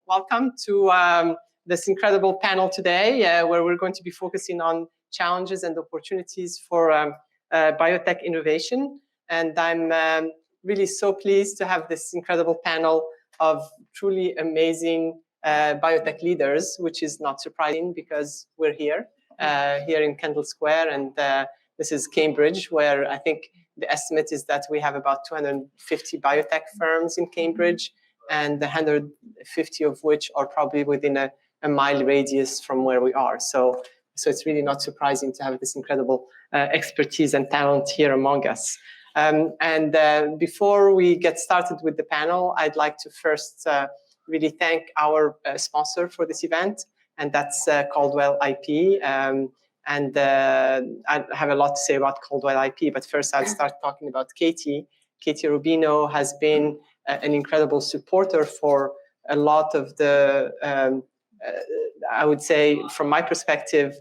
welcome to this incredible panel today, where we're going to be focusing on challenges and opportunities for biotech innovation. And I'm really so pleased to have this incredible panel of truly amazing biotech leaders, which is not surprising because we're here in Kendall Square, and this is Cambridge, where I think the estimate is that we have about 250 biotech firms in Cambridge, and 150 of which are probably within a mile radius from where we are. So it's really not surprising to have this incredible expertise and talent here among us. Before we get started with the panel, I'd like to first really thank our sponsor for this event, and that's Caldwell IP. I have a lot to say about Caldwell IP, but first I'll start talking about Katie. Katie Rubino has been an incredible supporter for a lot of the, I would say, from my perspective,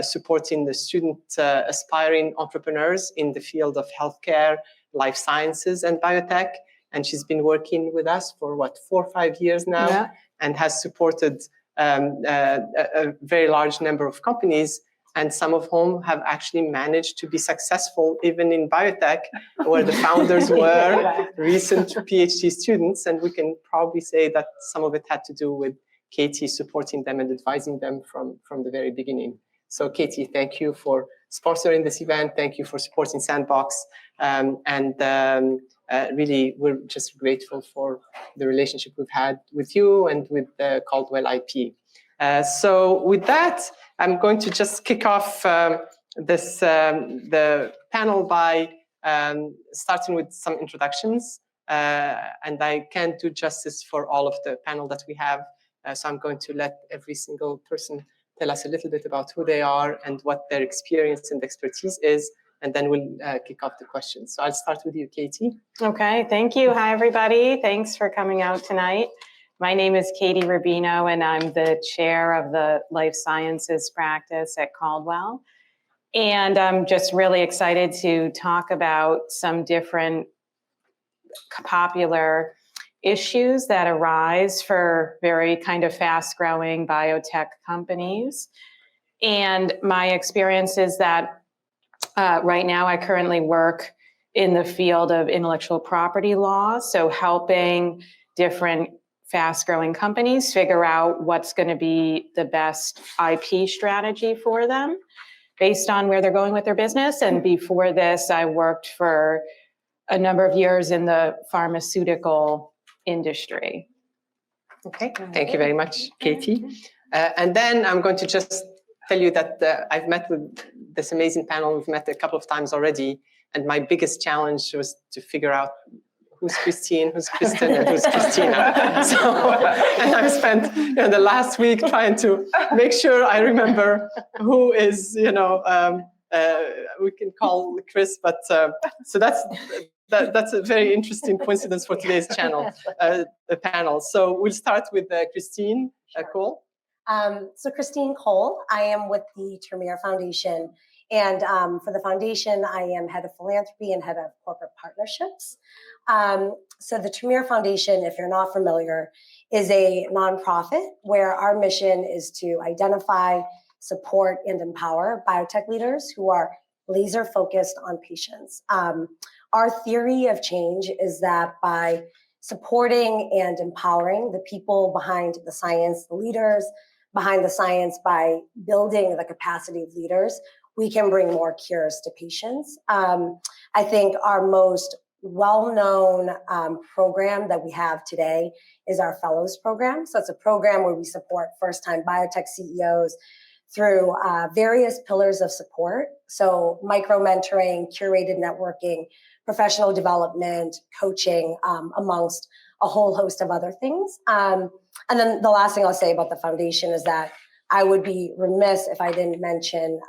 supporting the student aspiring entrepreneurs in the field of healthcare, life sciences, and biotech. And she's been working with us for, 4 or 5 years now, and has supported a very large number of companies, and some of whom have actually managed to be successful even in biotech, where the founders were recent PhD students. And we can probably say that some of it had to do with Katie supporting them and advising them from the very beginning. So Katie, thank you for sponsoring this event. Thank you for supporting Sandbox. Really, we're just grateful for the relationship we've had with you and with Caldwell IP. So with that, I'm going to just kick off the panel by starting with some introductions. And I can't do justice for all of the panel that we have. So I'm going to let every single person tell us a little bit about who they are and what their experience and expertise is. And then we'll kick off the questions. So I'll start with you, Katie. Okay, thank you. Hi, everybody. Thanks for coming out tonight. My name is Katie Rubino, and I'm the chair of the life sciences practice at Caldwell. And I'm just really excited to talk about some different popular issues that arise for very kind of fast-growing biotech companies. And my experience is that right now I currently work in the field of intellectual property law, so helping different fast-growing companies figure out what's going to be the best IP strategy for them based on where they're going with their business. And before this, I worked for a number of years in the pharmaceutical industry. Okay, thank you very much, Katie. And then I'm going to just tell you that I've met with this amazing panel. We've met a couple of times already, and my biggest challenge was to figure out who's Christine, who's Kristen, and who's Christina. So, and I've spent the last week trying to make sure I remember who is, we can call Chris, but so that's a very interesting coincidence for today's panel. So we'll start with Christine Cole. So Christine Cole, I am with the Tremere Foundation. And for the foundation, I am head of philanthropy and head of corporate partnerships. So the Tremere Foundation, if you're not familiar, is a nonprofit where our mission is to identify, support, and empower biotech leaders who are laser focused on patients. Our theory of change is that by supporting and empowering the people behind the science, the leaders behind the science, by building the capacity of leaders, we can bring more cures to patients. I think our most well-known program that we have today is our Fellows Program. So it's a program where we support first-time biotech CEOs through various pillars of support. So micro-mentoring, curated networking, professional development, coaching, amongst a whole host of other things. And then the last thing I'll say about the foundation is that I would be remiss if I didn't mention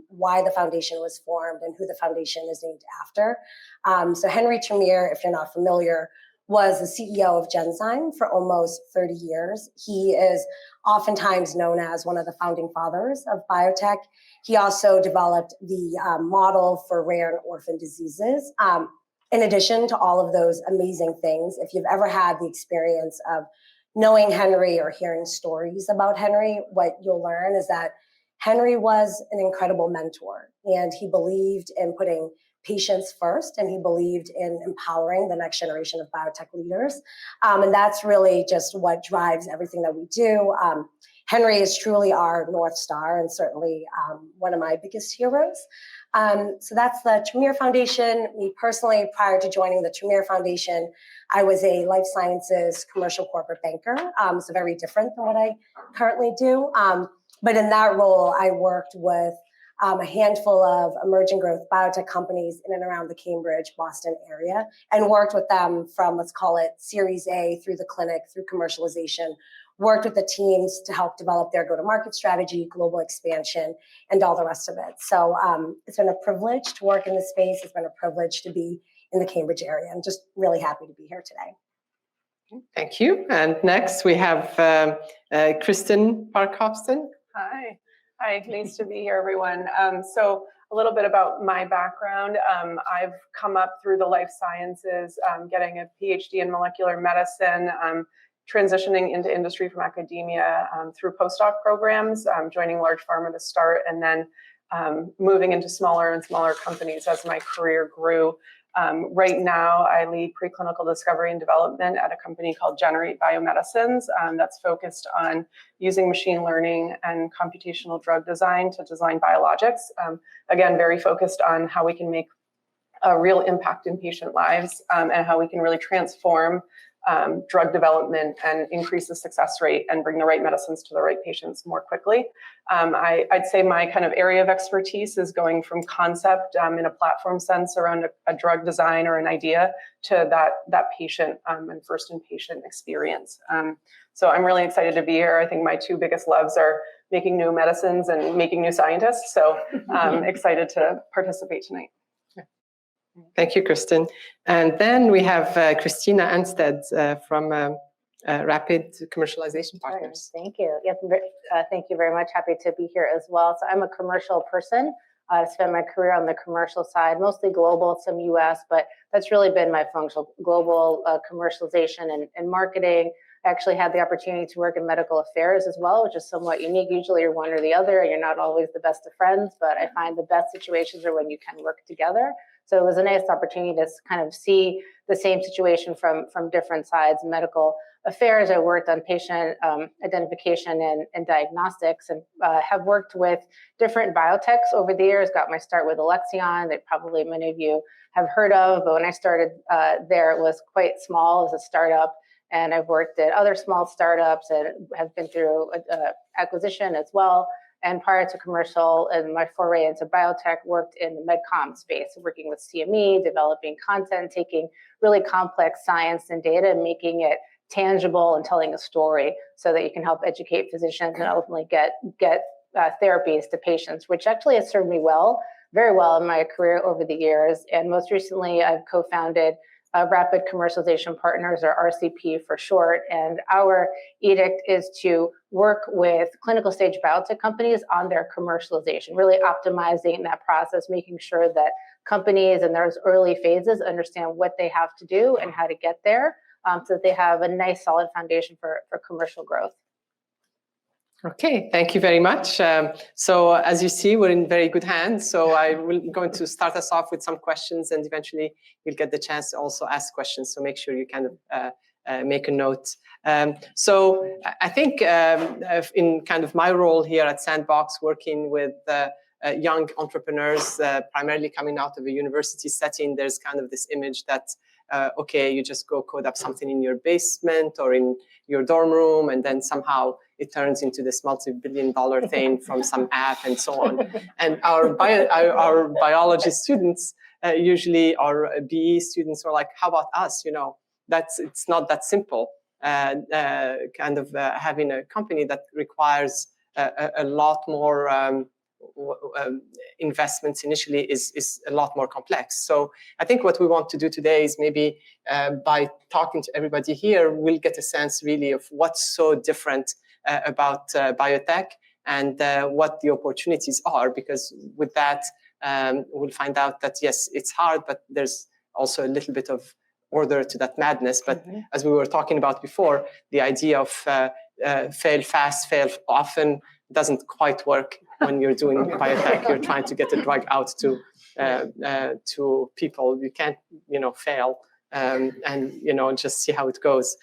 why the foundation was formed and who the foundation is named after. So Henry Tremere, if you're not familiar, was the CEO of Genzyme for almost 30 years. He is oftentimes known as one of the founding fathers of biotech. He also developed the model for rare and orphan diseases. In addition to all of those amazing things, if you've ever had the experience of knowing Henry or hearing stories about Henry, what you'll learn is that Henry was an incredible mentor, and he believed in putting patients first, and he believed in empowering the next generation of biotech leaders. And that's really just what drives everything that we do. Henry is truly our North Star, and certainly one of my biggest heroes. So that's the Tremere Foundation. Me personally, prior to joining the Tremere Foundation, I was a life sciences commercial corporate banker. So very different than what I currently do. But in that role, I worked with a handful of emerging growth biotech companies in and around the Cambridge, Boston area, and worked with them from, let's call it Series A through the clinic, through commercialization, worked with the teams to help develop their go-to-market strategy, global expansion, and all the rest of it. So it's been a privilege to work in this space. It's been a privilege to be in the Cambridge area. I'm just really happy to be here today. Thank you. And next we have Kristen Parkhofston. Hi. Hi, nice to be here, everyone. So a little bit about my background. I've come up through the life sciences, getting a PhD in molecular medicine, transitioning into industry from academia through postdoc programs, joining large pharma to start, and then moving into smaller and smaller companies as my career grew. Right now, I lead preclinical discovery and development at a company called Generate Biomedicines that's focused on using machine learning and computational drug design to design biologics. Again, very focused on how we can make a real impact in patient lives and how we can really transform drug development and increase the success rate and bring the right medicines to the right patients more quickly. I'd say my kind of area of expertise is going from concept in a platform sense around a drug design or an idea to that patient and first in patient experience. So I'm really excited to be here. I think my two biggest loves are making new medicines and making new scientists. So I'm excited to participate tonight. Thank you, Kristen. And then we have Christina Anstead from Rapid Commercialization Partners. Thank you. Yes, thank you very much. Happy to be here as well. So I'm a commercial person. I've spent my career on the commercial side, mostly global, some US, but that's really been my function, global commercialization and marketing. I actually had the opportunity to work in medical affairs as well, which is somewhat unique. Usually you're one or the other, and you're not always the best of friends, but I find the best situations are when you can work together. So it was a nice opportunity to kind of see the same situation from different sides. Medical affairs, I worked on patient identification and diagnostics, and have worked with different biotechs over the years. Got my start with Alexion, that probably many of you have heard of, but when I started there, it was quite small as a startup. And I've worked at other small startups and have been through acquisition as well. And prior to commercial and my foray into biotech, worked in the medcom space, working with CME, developing content, taking really complex science and data and making it tangible and telling a story so that you can help educate physicians and ultimately get therapies to patients, which actually has served me well, very well in my career over the years. And most recently, I've co-founded Rapid Commercialization Partners, or RCP for short, and our edict is to work with clinical stage biotech companies on their commercialization, really optimizing that process, making sure that companies in those early phases understand what they have to do and how to get there, so that they have a nice solid foundation for commercial growth. Okay, thank you very much. So as you see, we're in very good hands. So I'm going to start us off with some questions, and eventually you'll get the chance to also ask questions. So make sure you kind of make a note. So I think in kind of my role here at Sandbox, working with young entrepreneurs, primarily coming out of a university setting, there's kind of this image that, okay, you just go code up something in your basement or in your dorm room, and then somehow it turns into this multi-billion-dollar thing from some app and so on. And our biology students usually, our BE students are like, how about us? You know, it's not that simple. Kind of having a company that requires a lot more investments initially is a lot more complex. So I think what we want to do today is maybe by talking to everybody here, we'll get a sense really of what's so different about biotech and what the opportunities are, because with that we'll find out that yes, it's hard, but there's also a little bit of order to that madness. But as we were talking about before, the idea of fail fast, fail often doesn't quite work when you're doing biotech. You're trying to get a drug out to people. You can't, fail. And just see how it goes.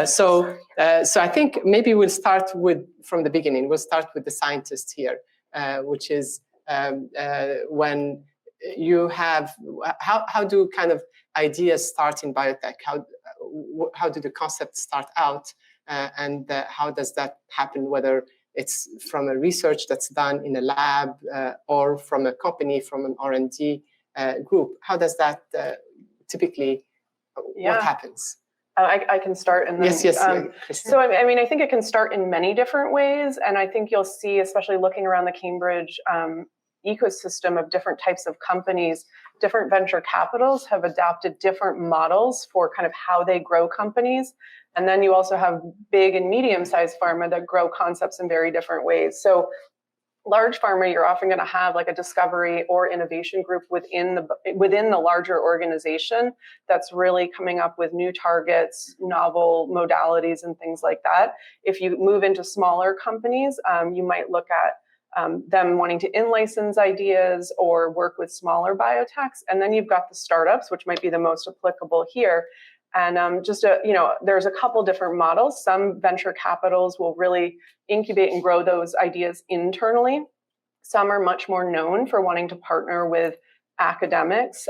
So I think maybe we'll start from the beginning. We'll start with the scientist here, which is when you have how do kind of ideas start in biotech? How do the concepts start out, and how does that happen? Whether it's from a research that's done in a lab or from a company, from an R&D group. How does that typically? What happens? I can start. And then, yes. So, I mean, I think it can start in many different ways. And I think you'll see, especially looking around the Cambridge ecosystem of different types of companies, different venture capitals have adopted different models for kind of how they grow companies. And then you also have big and medium-sized pharma that grow concepts in very different ways. So large pharma, you're often going to have like a discovery or innovation group within the larger organization that's really coming up with new targets, novel modalities, and things like that. If you move into smaller companies, you might look at them wanting to in-license ideas or work with smaller biotechs. And then you've got the startups, which might be the most applicable here. And there's a couple different models. Some venture capitals will really incubate and grow those ideas internally. Some are much more known for wanting to partner with academics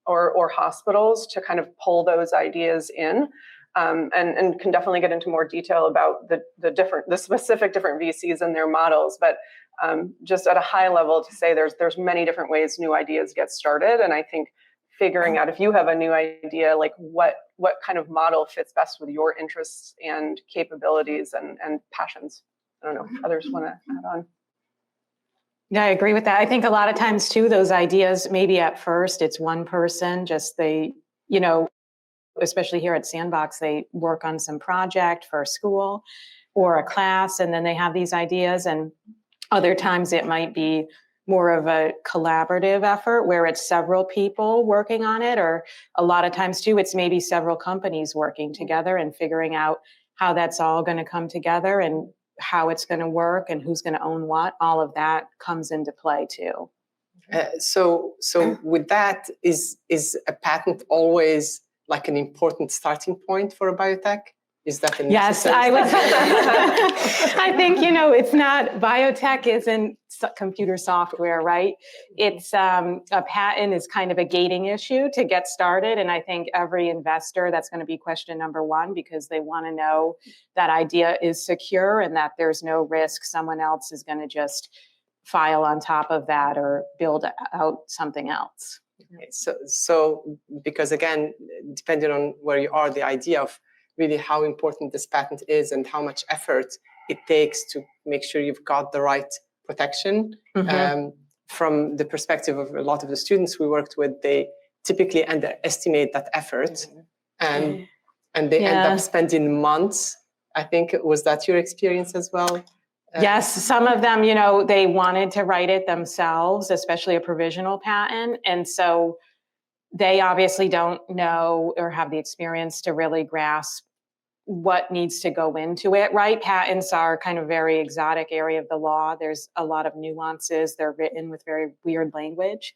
or hospitals to kind of pull those ideas in, and can definitely get into more detail about the specific different VCs and their models. But just at a high level, to say there's many different ways new ideas get started, and I think figuring out if you have a new idea, like what kind of model fits best with your interests and capabilities and passions. I don't know if others want to add on. Yeah, I agree with that. I think a lot of times too, those ideas, maybe at first it's one person, especially here at Sandbox, they work on some project for a school or a class, and then they have these ideas. And other times it might be more of a collaborative effort where it's several people working on it, or a lot of times too, it's maybe several companies working together and figuring out how that's all going to come together and how it's going to work and who's going to own what. All of that comes into play too. So with that, is a patent always like an important starting point for a biotech? Is that a yes, I would. I think, it's not, biotech isn't computer software, right? It's a patent is kind of a gating issue to get started. And I think every investor, that's going to be question number one, because they want to know that idea is secure and that there's no risk someone else is going to just file on top of that or build out something else. Okay, so because again, depending on where you are, the idea of really how important this patent is and how much effort it takes to make sure you've got the right protection. From the perspective of a lot of the students we worked with, they typically underestimate that effort, and they end up spending months. I think, was that your experience as well? Yes, some of them, they wanted to write it themselves, especially a provisional patent. And so they obviously don't know or have the experience to really grasp what needs to go into it, right? Patents are kind of very exotic area of the law. There's a lot of nuances. They're written with very weird language.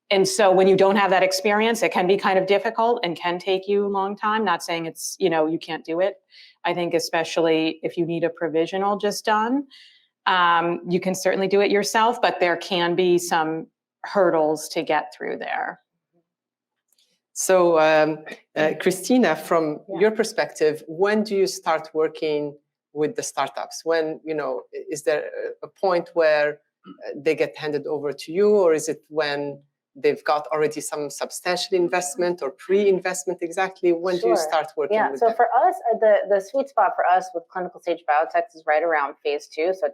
And so when you don't have that experience, it can be kind of difficult and can take you a long time. Not saying it's, you can't do it. I think especially if you need a provisional just done, you can certainly do it yourself, but there can be some hurdles to get through there. So, Christina, from your perspective, when do you start working with the startups? When, is there a point where they get handed over to you, or is it when they've got already some substantial investment or pre-investment? Exactly, when do you start working with them? So for us, the sweet spot for us with clinical stage biotechs is right around phase 2, so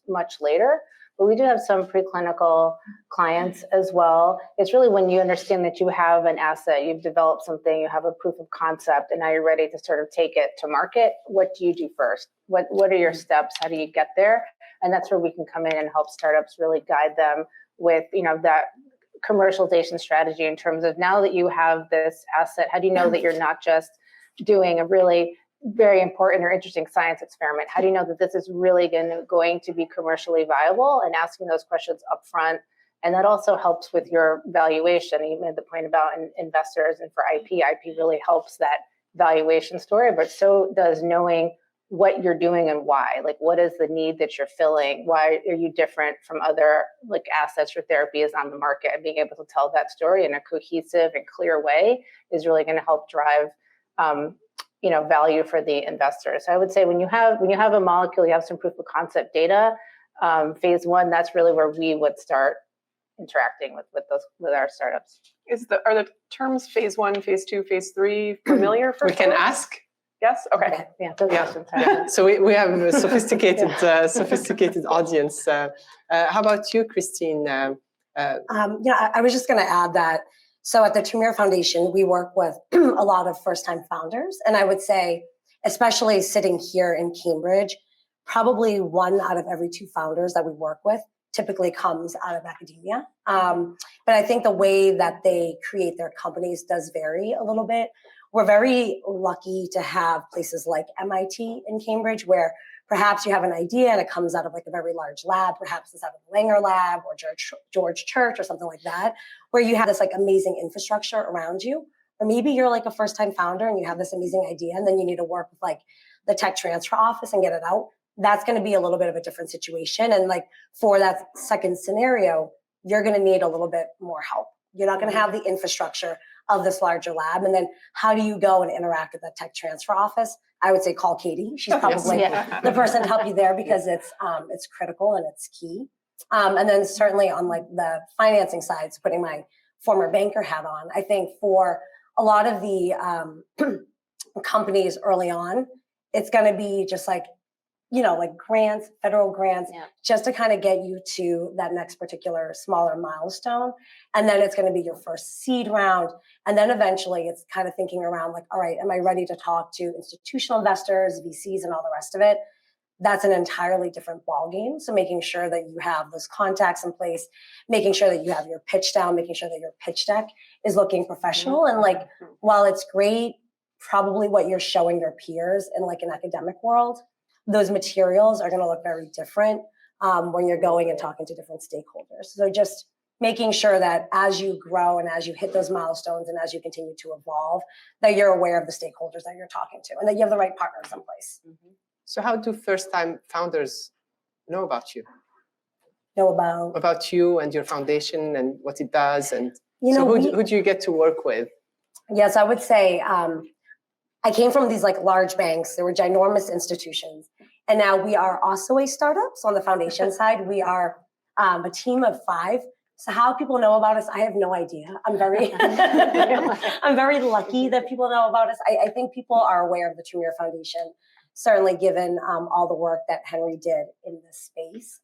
much later. But we do have some preclinical clients as well. It's really when you understand that you have an asset, you've developed something, you have a proof of concept, and now you're ready to sort of take it to market. What do you do first? What are your steps? How do you get there? And that's where we can come in and help startups really guide them with, that commercialization strategy in terms of now that you have this asset, how do you know that you're not just doing a really very important or interesting science experiment? How do you know that this is really going to be commercially viable, and asking those questions up front? And that also helps with your valuation. You made the point about investors, and for IP really helps that valuation story, but so does knowing what you're doing and why. Like, what is the need that you're filling? Why are you different from other like assets or therapies on the market? And being able to tell that story in a cohesive and clear way is really going to help drive value for the investors. So I would say when you have a molecule, you have some proof of concept data, phase one, that's really where we would start interacting with our startups. Are the terms phase one, phase two, phase three familiar for We can folks? ask. Yes? Okay. Yeah, those questions. Yeah. So we have a sophisticated audience. How about you, Christine? I was just going to add that. So at the Tremere Foundation, we work with a lot of first-time founders. And I would say, especially sitting here in Cambridge, probably 1 out of every 2 founders that we work with typically comes out of academia. But I think the way that they create their companies does vary a little bit. We're very lucky to have places like MIT in Cambridge, where perhaps you have an idea and it comes out of like a very large lab, perhaps it's out of the Langer lab or George Church or something like that, where you have this like amazing infrastructure around you. Or maybe you're like a first-time founder and you have this amazing idea, and then you need to work with like the tech transfer office and get it out. That's going to be a little bit of a different situation. And like for that second scenario, you're going to need a little bit more help. You're not going to have the infrastructure of this larger lab. And then how do you go and interact with that tech transfer office? I would say call Katie. She's probably the person to help you there, because it's critical and it's key. And then certainly on like the financing side, so putting my former banker hat on, I think for a lot of the companies early on, it's going to be just like, like grants, federal grants, just to kind of get you to that next particular smaller milestone. And then it's going to be your first seed round. And then eventually it's kind of thinking around like, all right, am I ready to talk to institutional investors, VCs, and all the rest of it? That's an entirely different ballgame. So making sure that you have those contacts in place, making sure that you have your pitch down, making sure that your pitch deck is looking professional. And like, while it's great, probably what you're showing your peers in like an academic world, those materials are going to look very different when you're going and talking to different stakeholders. So just making sure that as you grow and as you hit those milestones and as you continue to evolve, that you're aware of the stakeholders that you're talking to and that you have the right partners in place. So how do first-time founders know about you? Know about you and your foundation and what it does, and who do you get to work with? Yes, I would say I came from these like large banks. They were ginormous institutions. And now we are also a startup. So on the foundation side, we are a team of 5. So how people know about us, I have no idea. I'm very, I'm very lucky that people know about us. I think people are aware of the Tremere Foundation, certainly given all the work that Henry did in this space.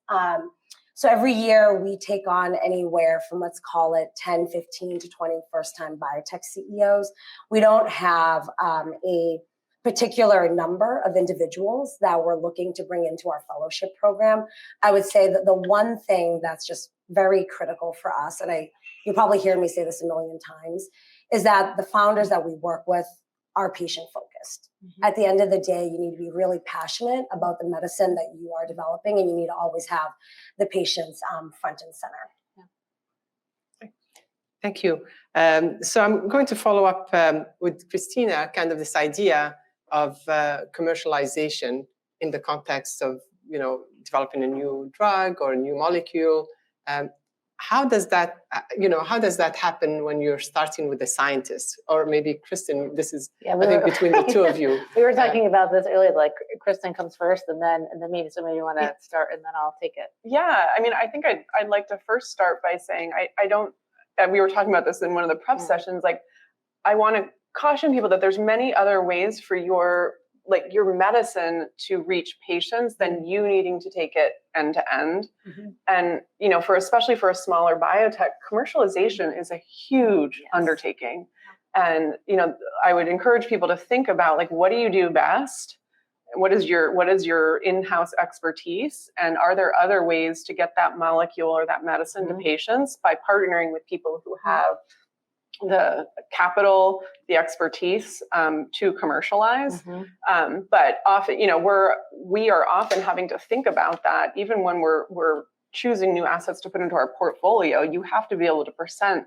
So every year we take on anywhere from, let's call it 10, 15 to 20 first-time biotech CEOs. We don't have a particular number of individuals that we're looking to bring into our fellowship program. I would say that the one thing that's just very critical for us, and you probably hear me say this a million times, is that the founders that we work with are patient-focused. At the end of the day, you need to be really passionate about the medicine that you are developing, and you need to always have the patients front and center. Thank you. So I'm going to follow up with Christina, kind of this idea of commercialization in the context of, developing a new drug or a new molecule. How does that happen when you're starting with a scientist? Or maybe Kristen, this is, I think, between the two of you. We were talking about this earlier, like Kristen comes first and then maybe somebody you want to start and then I'll take it. Yeah, I mean, I think I'd like to first start by saying I don't, we were talking about this in one of the prep sessions, like I want to caution people that there's many other ways for your medicine to reach patients than you needing to take it end to end. And, especially for a smaller biotech, commercialization is a huge undertaking. And, I would encourage people to think about, like, what do you do best? what is your in-house expertise, and are there other ways to get that molecule or that medicine to patients by partnering with people who have the capital, the expertise to commercialize. But often, we are often having to think about that even when we're choosing new assets to put into our portfolio. You have to be able to present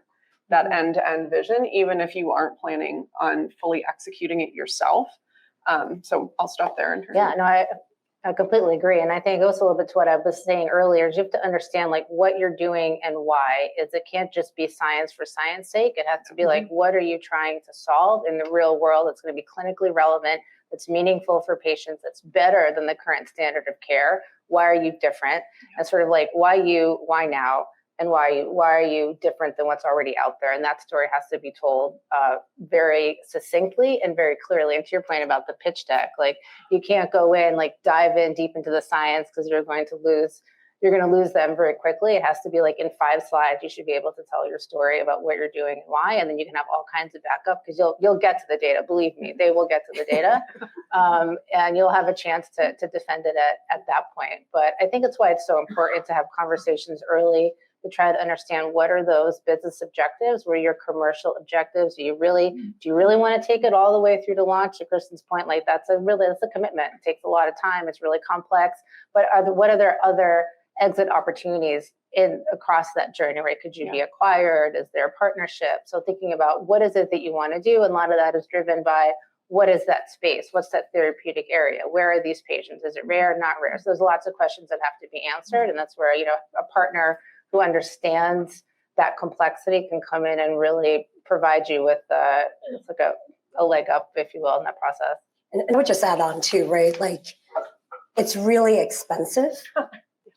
that end-to-end vision, even if you aren't planning on fully executing it yourself. So I'll stop there. Yeah, no, I completely agree. And I think it goes a little bit to what I was saying earlier, is you have to understand like what you're doing and why. It can't just be science for science sake. It has to be like, what are you trying to solve in the real world that's going to be clinically relevant, that's meaningful for patients, that's better than the current standard of care? Why are you different? And sort of like, why you, why now? And why are you different than what's already out there? And that story has to be told very succinctly and very clearly. And to your point about the pitch deck, like you can't go in, like dive in deep into the science, because you're going to lose them very quickly. It has to be like in 5 slides, you should be able to tell your story about what you're doing and why, and then you can have all kinds of backup, because you'll get to the data. Believe me, they will get to the data, and you'll have a chance to defend it at that point. But I think it's why it's so important to have conversations early, to try to understand what are those business objectives, what are your commercial objectives. Do you really want to take it all the way through to launch? To Kristen's point, like that's a commitment. It takes a lot of time. It's really complex. But what are there other exit opportunities across that journey, right? Could you be acquired? Is there a partnership? So thinking about what is it that you want to do, and a lot of that is driven by what is that space? What's that therapeutic area? Where are these patients? Is it rare, not rare? So there's lots of questions that have to be answered, and that's where a partner who understands that complexity can come in and really provide you with it's like a leg up, if you will, in that process. And I would just add on too, right? Like it's really expensive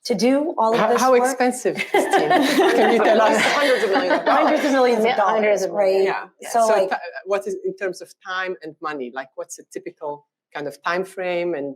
to do all of this How work. expensive, Christine? Can you tell us? Hundreds of millions of dollars. Hundreds of millions of dollars, right? Yeah. So like, what is in terms of time and money? Like, what's a typical kind of time frame and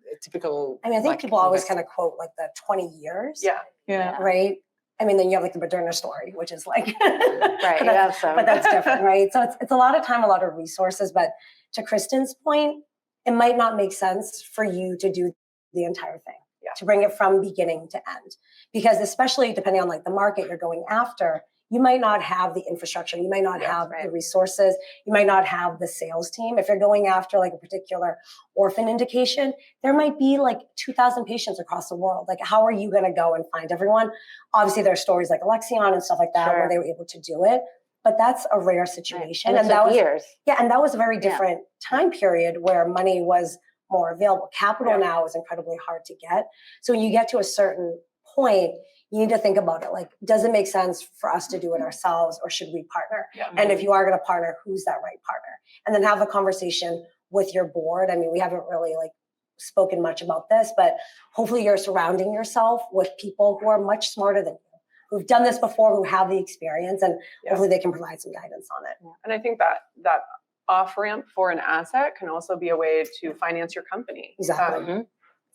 a typical? I mean, I think people always kind of quote like the 20 years. Yeah. Right. I mean, then you have like the Moderna story, which is like, right. but that's different, right? So it's a lot of time, a lot of resources. But to Kristen's point, it might not make sense for you to do the entire thing, to bring it from beginning to end, because especially depending on like the market you're going after, you might not have the infrastructure, you might not have the resources, you might not have the sales team. If you're going after like a particular orphan indication, there might be like 2,000 patients across the world. Like, how are you going to go and find everyone? Obviously, there are stories like Alexion and stuff like that where they were able to do it, but that's a rare situation. And that was years. Yeah, and that was a very different time period where money was more available. Capital now is incredibly hard to get. So when you get to a certain point, you need to think about it. Like, does it make sense for us to do it ourselves, or should we partner? And if you are going to partner, who's that right partner? And then have a conversation with your board. I mean, we haven't really like spoken much about this, but hopefully you're surrounding yourself with people who are much smarter than you, who've done this before, who have the experience, and hopefully they can provide some guidance on it. And I think that off-ramp for an asset can also be a way to finance your company. Exactly.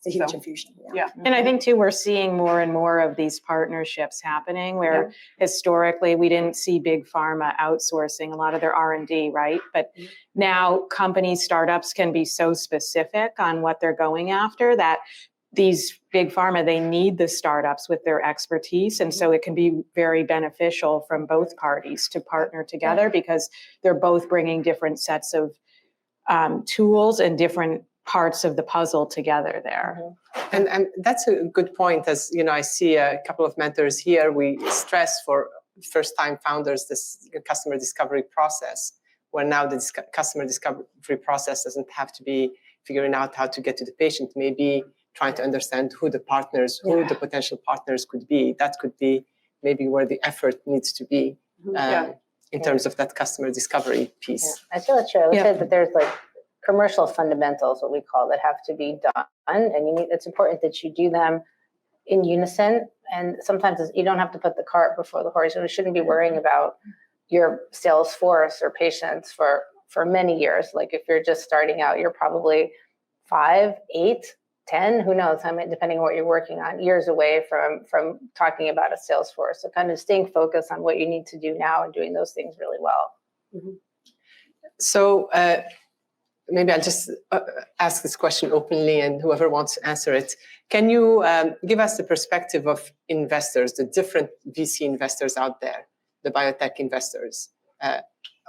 It's a huge infusion. And I think too, we're seeing more and more of these partnerships happening where historically we didn't see big pharma outsourcing a lot of their R&D, right? But now companies, startups can be so specific on what they're going after that these big pharma, they need the startups with their expertise. And so it can be very beneficial from both parties to partner together because they're both bringing different sets of tools and different parts of the puzzle together there. And that's a good point. As you know, I see a couple of mentors here. We stress for first-time founders this customer discovery process, where now the customer discovery process doesn't have to be figuring out how to get to the patient, maybe trying to understand who the partners, who the potential partners could be. That could be maybe where the effort needs to be in terms of that customer discovery piece. I feel that's true. I would say that there's like commercial fundamentals, what we call, that have to be done, and it's important that you do them in unison. And sometimes you don't have to put the cart before the horse. You shouldn't be worrying about your sales force or patients for many years. Like if you're just starting out, you're probably 5, 8, 10, who knows, how many, depending on what you're working on, years away from talking about a sales force. So kind of staying focused on what you need to do now and doing those things really well. So maybe I'll just ask this question openly, and whoever wants to answer it. Can you give us the perspective of investors, the different VC investors out there, the biotech investors?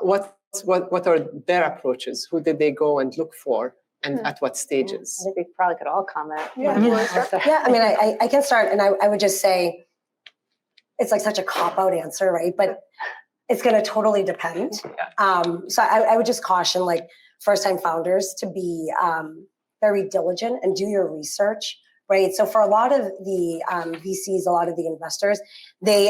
What are their approaches? Who did they go and look for, and at what stages? I think we probably could all comment. Yeah. Yeah, I mean, I can start, and I would just say, it's like such a cop-out answer, right? But it's going to totally depend. So I would just caution like first-time founders to be very diligent and do your research, right? So for a lot of the VCs, a lot of the investors, they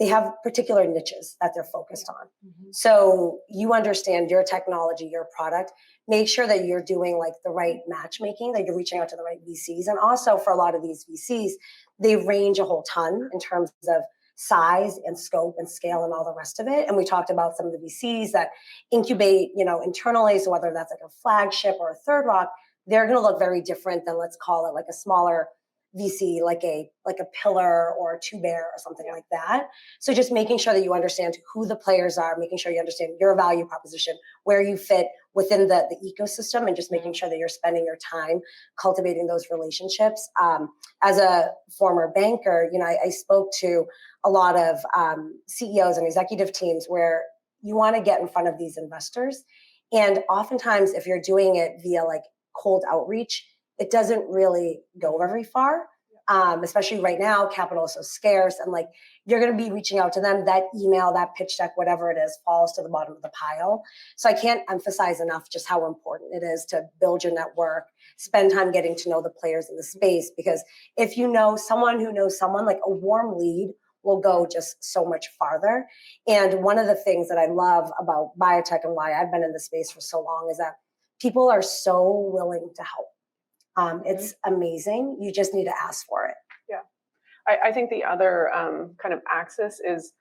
have particular niches that they're focused on. So you understand your technology, your product, make sure that you're doing like the right matchmaking, that you're reaching out to the right VCs. And also for a lot of these VCs, they range a whole ton in terms of size and scope and scale and all the rest of it. And we talked about some of the VCs that incubate, internally. So whether that's like a flagship or a third rock, they're going to look very different than, let's call it like a smaller VC, like a Pillar or a Two Bear or something like that. So just making sure that you understand who the players are, making sure you understand your value proposition, where you fit within the ecosystem, and just making sure that you're spending your time cultivating those relationships. As a former banker, I spoke to a lot of CEOs and executive teams where you want to get in front of these investors. And oftentimes, if you're doing it via like cold outreach, it doesn't really go very far, especially right now. Capital is so scarce, and like you're going to be reaching out to them. That email, that pitch deck, whatever it is, falls to the bottom of the pile. So I can't emphasize enough just how important it is to build your network, spend time getting to know the players in the space. Because if you know someone who knows someone, like a warm lead will go just so much farther. And one of the things that I love about biotech and why I've been in the space for so long is that people are so willing to help. It's amazing. You just need to ask for it. Yeah. I think the other kind of axis is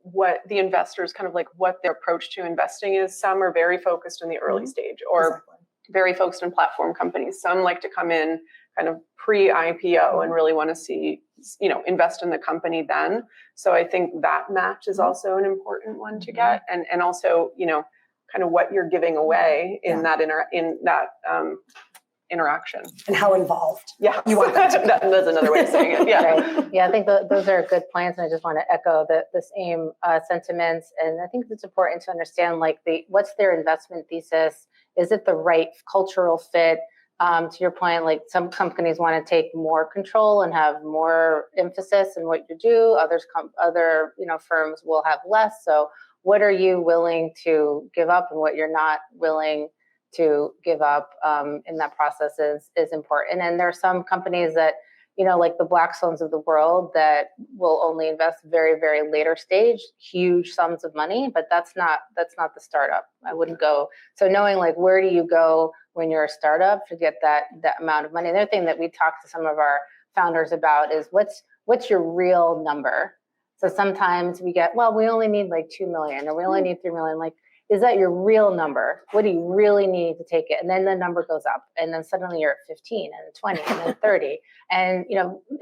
what the investors kind of like what their approach to investing is. Some are very focused in the early stage or very focused in platform companies. Some like to come in kind of pre-IPO and really want to see, invest in the company then. So I think that match is also an important one to get. And also, kind of what you're giving away in that interaction and how involved. Yeah, you want them to be. That's another way of saying it. Yeah, right. Yeah. I think those are good plans, and I just want to echo the same sentiments. And I think it's important to understand what's their investment thesis. Is it the right cultural fit? To your point, like some companies want to take more control and have more emphasis in what you do. Other firms will have less. So what are you willing to give up, and what you're not willing to give up in that process is important. And there are some companies that, like the Blackstones of the world, that will only invest very, very later stage, huge sums of money, but that's not the startup. I wouldn't go. So knowing where do you go when you're a startup to get that amount of money. Another thing that we talk to some of our founders about is what's your real number? So sometimes we get, we only need 2 million, or we only need 3 million. Is that your real number? What do you really need to take it? And then the number goes up, and then suddenly you're at 15 and 20 and then 30. And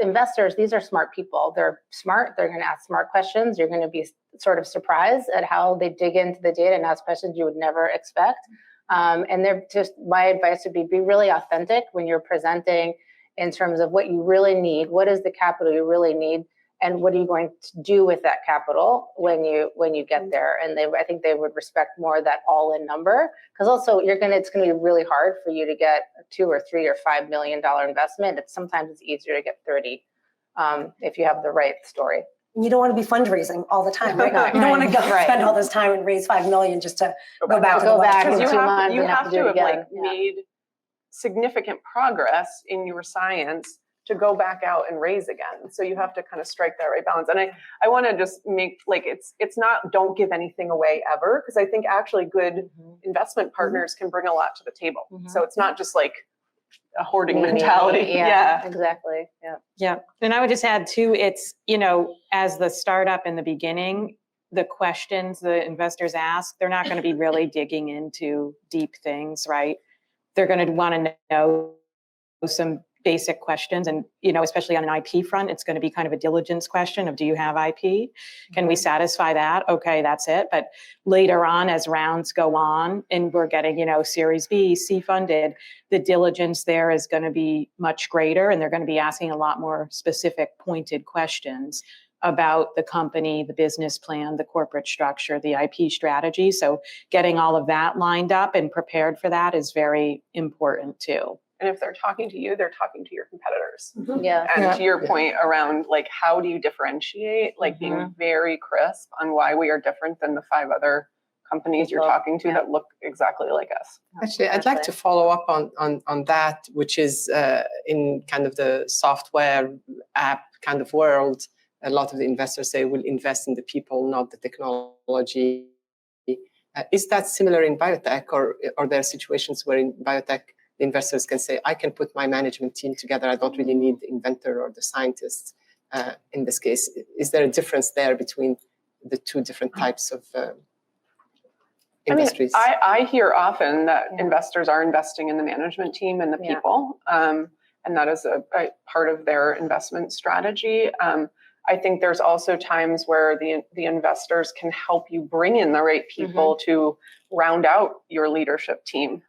investors, these are smart people. They're smart. They're going to ask smart questions. You're going to be sort of surprised at how they dig into the data and ask questions you would never expect. And my advice would be really authentic when you're presenting in terms of what you really need. What is the capital you really need? And what are you going to do with that capital when you get there? And I think they would respect more that all-in number, because also it's going to be really hard for you to get a $2 or $3 or $5 million investment. Sometimes it's easier to get 30 if you have the right story. You don't want to be fundraising all the time, right? You don't want to spend all this time and raise $5 million just to go back because you have to have made significant progress in your science to go back out and raise again. So you have to kind of strike that right balance. And I want to just make it's not don't give anything away ever, because I think actually good investment partners can bring a lot to the table. So it's not just like a hoarding mentality. Yeah, exactly. Yeah. And I would just add too, it's, as the startup in the beginning, the questions the investors ask, they're not going to be really digging into deep things, right? They're going to want to know some basic questions. And, especially on an IP front, it's going to be kind of a diligence question of, do you have IP? Can we satisfy that? Okay, that's it. But later on, as rounds go on and we're getting, Series B, C funded, the diligence there is going to be much greater, and they're going to be asking a lot more specific pointed questions about the company, the business plan, the corporate structure, the IP strategy. So getting all of that lined up and prepared for that is very important too. And if they're talking to you, they're talking to your competitors. Yeah. And to your point around like, how do you differentiate, like being very crisp on why we are different than the 5 other companies you're talking to that look exactly like us. Actually, I'd like to follow up on that, which is in kind of the software app kind of world. A lot of the investors say we'll invest in the people, not the technology. Is that similar in biotech, or are there situations where in biotech the investors can say, I can put my management team together, I don't really need the inventor or the scientist in this case? Is there a difference there between the 2 different types of industries? I hear often that investors are investing in the management team and the people, and that is a part of their investment strategy. I think there's also times where the investors can help you bring in the right people to round out your leadership team.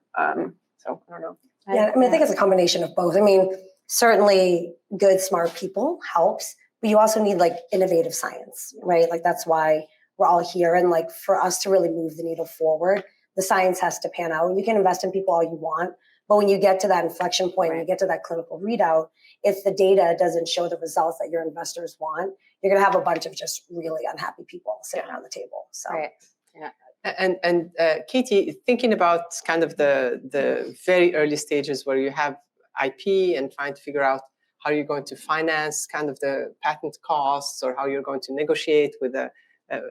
So I don't know. Yeah, I think it's a combination of both. Certainly good, smart people helps, but you also need like innovative science, right? Like that's why we're all here. And like for us to really move the needle forward, the science has to pan out. You can invest in people all you want, but when you get to that inflection point, and you get to that clinical readout, if the data doesn't show the results that your investors want, you're going to have a bunch of just really unhappy people sitting around the table. So. Right. Yeah. And Katie, thinking about kind of the very early stages where you have IP and trying to figure out how you're going to finance kind of the patent costs, or how you're going to negotiate with an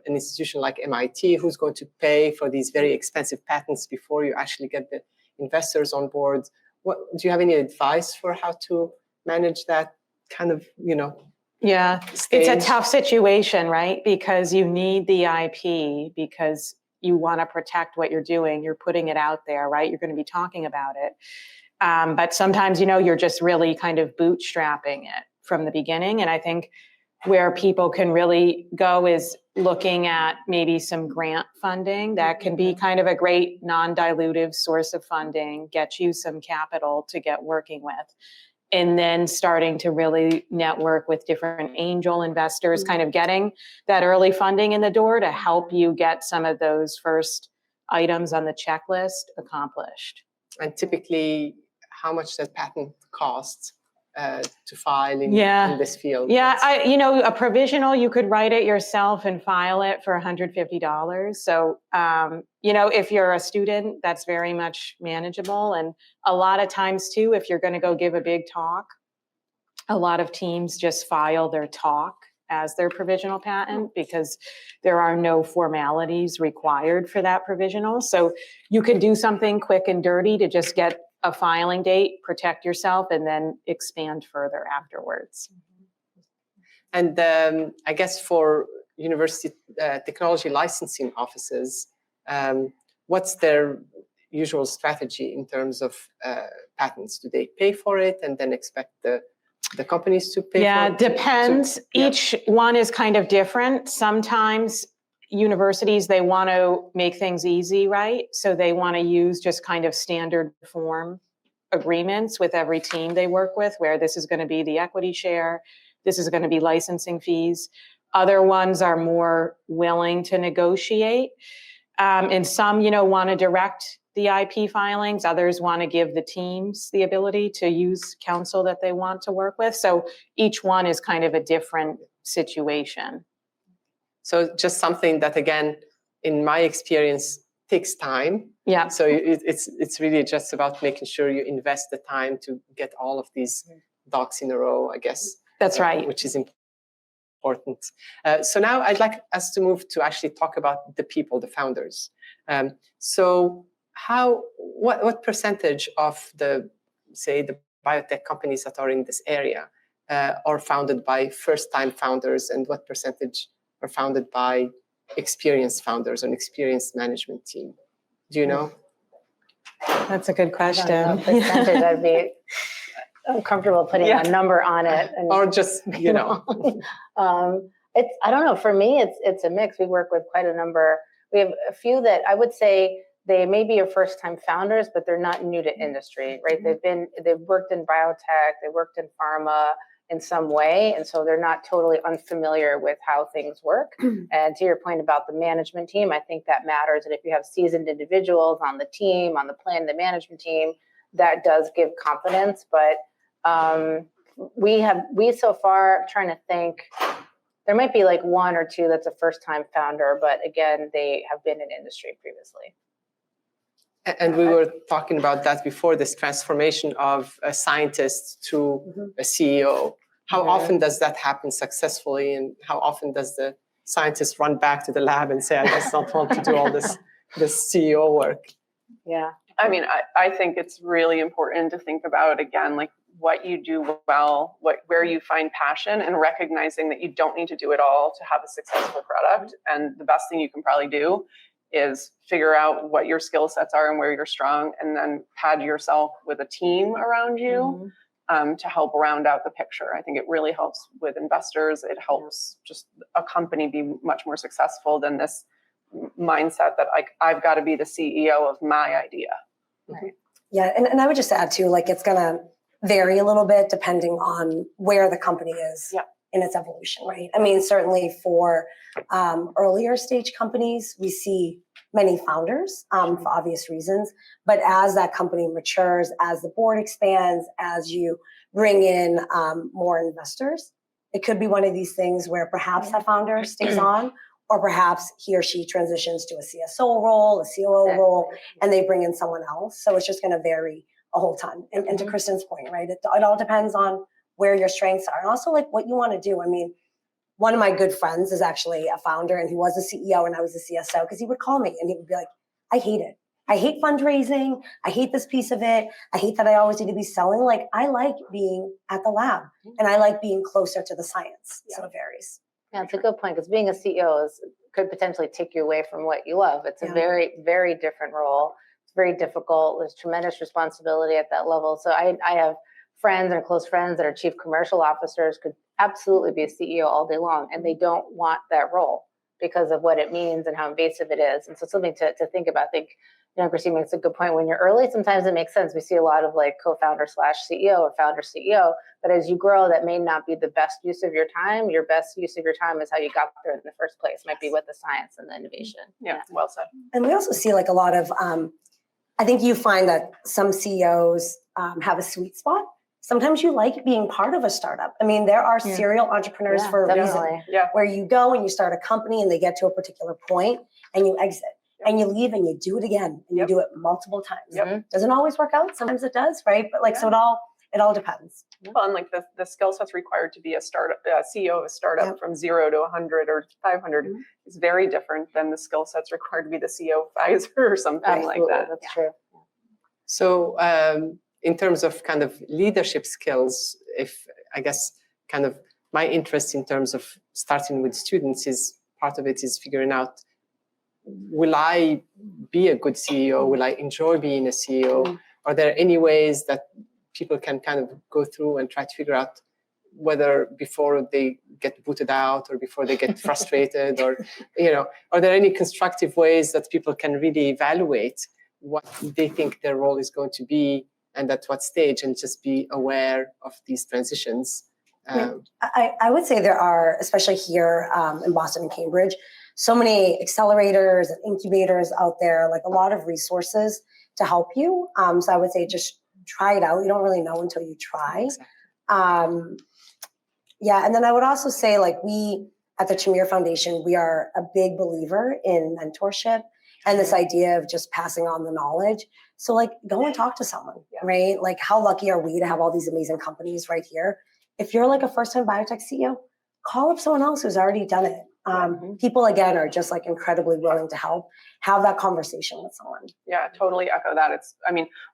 institution like MIT, who's going to pay for these very expensive patents before you actually get the investors on board. Do you have any advice for how to manage that kind of, stage? It's a tough situation, right? Because you need the IP, because you want to protect what you're doing. You're putting it out there, right? You're going to be talking about it. But sometimes, you're just really kind of bootstrapping it from the beginning. And I think where people can really go is looking at maybe some grant funding that can be kind of a great non-dilutive source of funding, get you some capital to get working with. And then starting to really network with different angel investors, kind of getting that early funding in the door to help you get some of those first items on the checklist accomplished. And typically, how much does patent cost to file in this field? Yeah, a provisional, you could write it yourself and file it for $150. So, if you're a student, that's very much manageable. And a lot of times too, if you're going to go give a big talk, a lot of teams just file their talk as their provisional patent, because there are no formalities required for that provisional. So you could do something quick and dirty to just get a filing date, protect yourself, and then expand further afterwards. And I guess for university technology licensing offices, what's their usual strategy in terms of patents? Do they pay for it and then expect the companies to pay for it? Yeah, depends. Each one is kind of different. Sometimes universities, they want to make things easy, right? So they want to use just kind of standard form agreements with every team they work with, where this is going to be the equity share, this is going to be licensing fees. Other ones are more willing to negotiate. And some, want to direct the IP filings. Others want to give the teams the ability to use counsel that they want to work with. So each one is kind of a different situation. So just something that, again, in my experience, takes time. Yeah. So it's really just about making sure you invest the time to get all of these ducks in a row, I guess. That's right. Which is important. So now I'd like us to move to actually talk about the people, the founders. So what percentage of the biotech companies that are in this area are founded by first-time founders, and what percentage are founded by experienced founders, an experienced management team? Do you know? That's a good question. Percentage, I'm comfortable putting a number on it. And, or just, you know. It's, I don't know, for me, it's a mix. We work with quite a number. We have a few that I would say they may be your first time founders, but they're not new to industry, right? They've worked in biotech, they worked in pharma in some way. And so they're not totally unfamiliar with how things work. And to your point about the management team, I think that matters. And if you have seasoned individuals on the team, on the plan, the management team, that does give confidence. But we so far, I'm trying to think, there might be like one or two that's a first time founder, but again, they have been in industry previously. And we were talking about that before, this transformation of a scientist to a CEO. How often does that happen successfully? And how often does the scientist run back to the lab and say, I just don't want to do all this CEO work? Yeah. I mean, I think it's really important to think about, again, like what you do well, where you find passion, and recognizing that you don't need to do it all to have a successful product. And the best thing you can probably do is figure out what your skill sets are and where you're strong, and then pad yourself with a team around you to help round out the picture. I think it really helps with investors. It helps just a company be much more successful than this mindset that I've got to be the CEO of my idea. Right. Yeah, and I would just add too, like it's gonna vary a little bit depending on where the company is in its evolution, right? I mean, certainly for earlier stage companies, we see many founders for obvious reasons. But as that company matures, as the board expands, as you bring in more investors, it could be one of these things where perhaps that founder stays on, or perhaps he or she transitions to a CSO role, a COO role, and they bring in someone else. So it's just going to vary a whole ton. And to Kristen's point, right? It all depends on where your strengths are, and also like what you want to do. I mean, one of my good friends is actually a founder, and he was a CEO and I was a CSO, because he would call me and he would be like, I hate it. I hate fundraising. I hate this piece of it. I hate that I always need to be selling. Like, I like being at the lab and I like being closer to the science. So it varies. Yeah, it's a good point, because being a CEO could potentially take you away from what you love. It's a very, very different role. It's very difficult. There's tremendous responsibility at that level. So I have friends and close friends that are chief commercial officers, could absolutely be a CEO all day long, and they don't want that role because of what it means and how invasive it is. And so something to think about. I think, Christine makes a good point. When you're early, sometimes it makes sense. We see a lot of like co-founder / CEO or founder CEO, but as you grow, that may not be the best use of your time. Your best use of your time is how you got there in the first place, might be with the science and the innovation. Yeah, well said. And we also see like a lot of, I think you find that some CEOs have a sweet spot. Sometimes you like being part of a startup. I mean, there are serial entrepreneurs for a reason, where you go and you start a company and they get to a particular point and you exit. And you leave and you do it again, and you do it multiple times. Doesn't always work out. Sometimes it does, right? But like, so it all depends. Well, and like the skill sets required to be a startup, CEO of a startup from 0 to 100 or 500 is very different than the skill sets required to be the CEO of Pfizer or something like that. That's true. So in terms of kind of leadership skills, if I guess kind of my interest in terms of starting with students is part of it is figuring out, will I be a good CEO? Will I enjoy being a CEO? Are there any ways that people can kind of go through and try to figure out whether before they get booted out or before they get frustrated, or, are there any constructive ways that people can really evaluate what they think their role is going to be and at what stage, and just be aware of these transitions? I would say there are, especially here in Boston and Cambridge, so many accelerators and incubators out there, like a lot of resources to help you. So I would say just try it out. You don't really know until you try. And then I would also say, like, we at the Tremere Foundation, we are a big believer in mentorship and this idea of just passing on the knowledge. So like, go and talk to someone, right? Like, how lucky are we to have all these amazing companies right here? If you're like a first-time biotech CEO, call up someone else who's already done it. People, again, are just like incredibly willing to help. Have that conversation with someone. Yeah, totally echo that.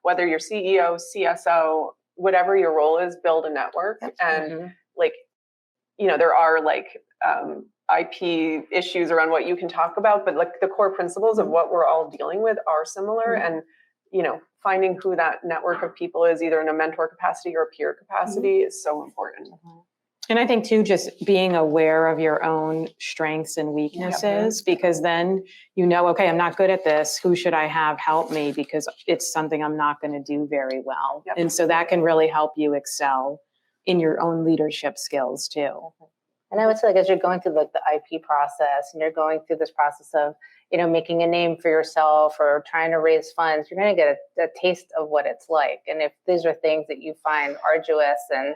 Whether you're CEO, CSO, whatever your role is, build a network. And there are like IP issues around what you can talk about, but like the core principles of what we're all dealing with are similar. And finding who that network of people is, either in a mentor capacity or a peer capacity, is so important. And I think too, just being aware of your own strengths and weaknesses, because then okay, I'm not good at this. Who should I have help me? Because it's something I'm not going to do very well. Yep. And so that can really help you excel in your own leadership skills too. And I would say, like, as you're going through like the IP process and you're going through this process of, making a name for yourself or trying to raise funds, you're going to get a taste of what it's like. And if these are things that you find arduous and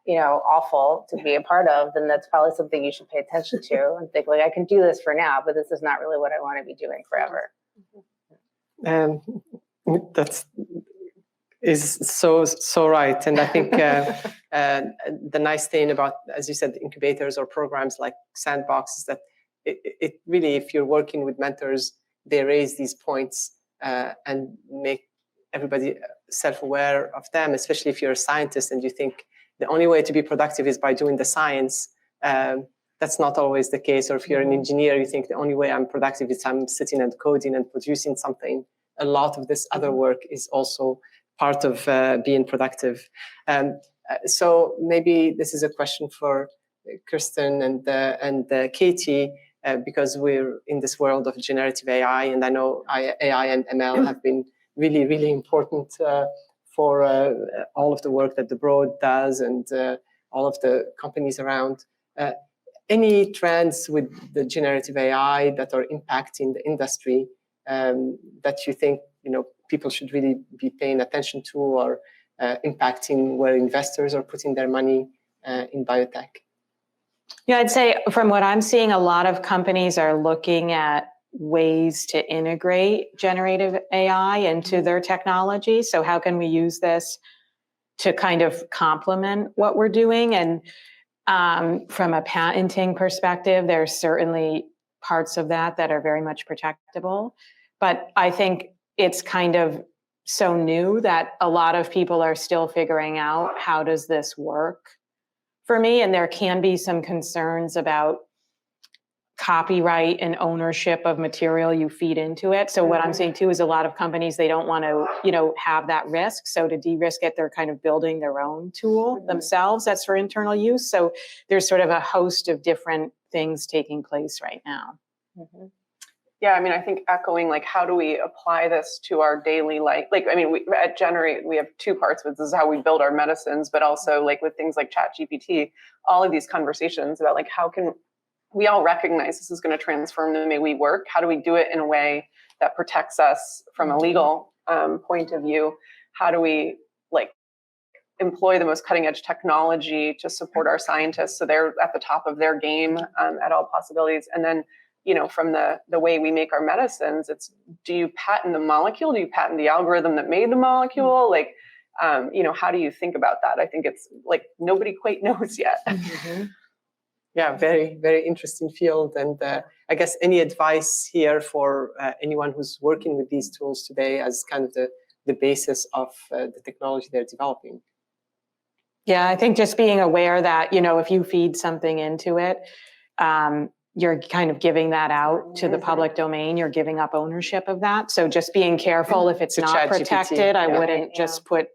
awful to be a part of, then that's probably something you should pay attention to and think, like, I can do this for now, but this is not really what I want to be doing forever. That's so right. And I think the nice thing about, as you said, incubators or programs like Sandbox is that it really, if you're working with mentors, they raise these points and make everybody self-aware of them, especially if you're a scientist and you think the only way to be productive is by doing the science. That's not always the case. Or if you're an engineer, you think the only way I'm productive is I'm sitting and coding and producing something. A lot of this other work is also part of being productive. So maybe this is a question for Kristen and Katie, because we're in this world of generative AI, and I know AI and ML have been really, really important for all of the work that the Broad does and all of the companies around. Any trends with the generative AI that are impacting the industry that you think people should really be paying attention to, or impacting where investors are putting their money in biotech? Yeah, I'd say from what I'm seeing, a lot of companies are looking at ways to integrate generative AI into their technology. So how can we use this to kind of complement what we're doing? And from a patenting perspective, there's certainly parts of that are very much protectable. But I think it's kind of so new that a lot of people are still figuring out, how does this work for me? And there can be some concerns about copyright and ownership of material you feed into it. So what I'm seeing too is a lot of companies, they don't want to, have that risk. So to de-risk it, they're kind of building their own tool themselves that's for internal use. So there's sort of a host of different things taking place right now. Yeah, I mean, I think echoing, like, how do we apply this to our daily life? Like, I mean, at Generate, we have two parts. This is how we build our medicines, but also like with things like ChatGPT, all of these conversations about like, how can we all recognize this is going to transform the way we work? How do we do it in a way that protects us from a legal point of view? How do we like employ the most cutting edge technology to support our scientists so they're at the top of their game at all possibilities? And then, from the way we make our medicines, it's, do you patent the molecule? Do you patent the algorithm that made the molecule? Like, how do you think about that? I think it's like nobody quite knows yet. Yeah, very, very interesting field. And I guess any advice here for anyone who's working with these tools today as kind of the basis of the technology they're developing? Yeah, I think just being aware that, if you feed something into it, you're kind of giving that out to the public domain. You're giving up ownership of that. So just being careful if it's not protected. I wouldn't just put,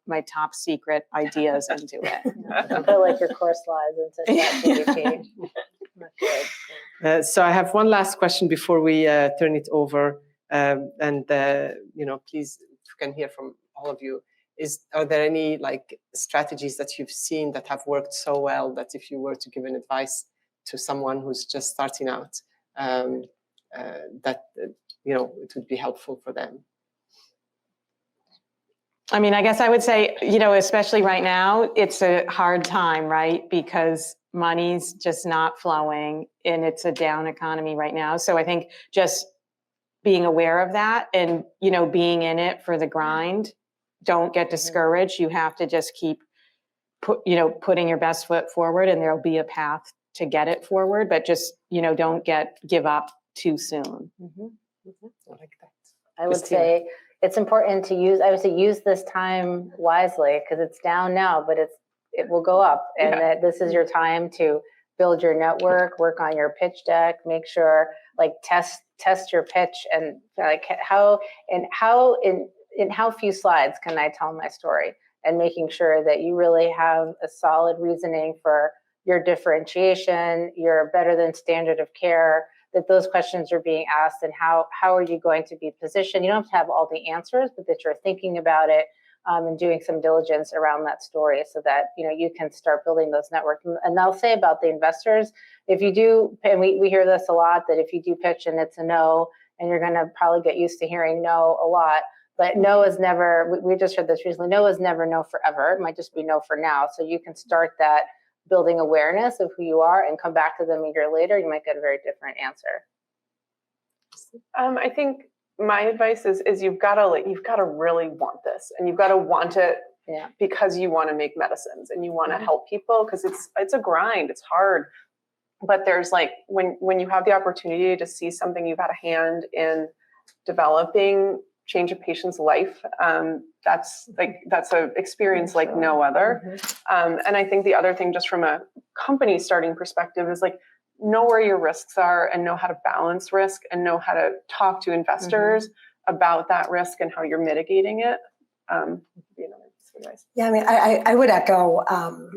my top secret ideas into it. Put like your course slides into ChatGPT. So I have one last question before we turn it over. Please, if you can hear from all of you, are there any like strategies that you've seen that have worked so well that if you were to give an advice to someone who's just starting out, that it would be helpful for them? I mean, I guess I would say, especially right now, it's a hard time, right? Because money's just not flowing and it's a down economy right now. So I think just being aware of that and, being in it for the grind, don't get discouraged. You have to just keep putting your best foot forward, and there'll be a path to get it forward, but just, don't give up too soon. I like that. I would say it's important to use this time wisely, because it's down now, but it will go up, and that this is your time to build your network, work on your pitch deck, make sure, like, test your pitch, and like how in how few slides can I tell my story, and making sure that you really have a solid reasoning for your differentiation, your better than standard of care, that those questions are being asked, and how are you going to be positioned. You don't have to have all the answers, but that you're thinking about it and doing some diligence around that story so that you can start building those networks. And I'll say about the investors, if you do, and we hear this a lot, that if you do pitch and it's a no, and you're going to probably get used to hearing no a lot, but no is never, we just heard this recently, no is never no forever. It might just be no for now. So you can start that building awareness of who you are and come back to them a year later, you might get a very different answer. I think my advice is you've got to really want this, and you've got to want it because you want to make medicines and you want to help people, because it's a grind, it's hard. But there's when you have the opportunity to see something you've had a hand in developing change a patient's life, that's an experience like no other. And I think the other thing, just from a company starting perspective, is know where your risks are and know how to balance risk and know how to talk to investors about that risk and how you're mitigating it. Yeah, I mean, I would echo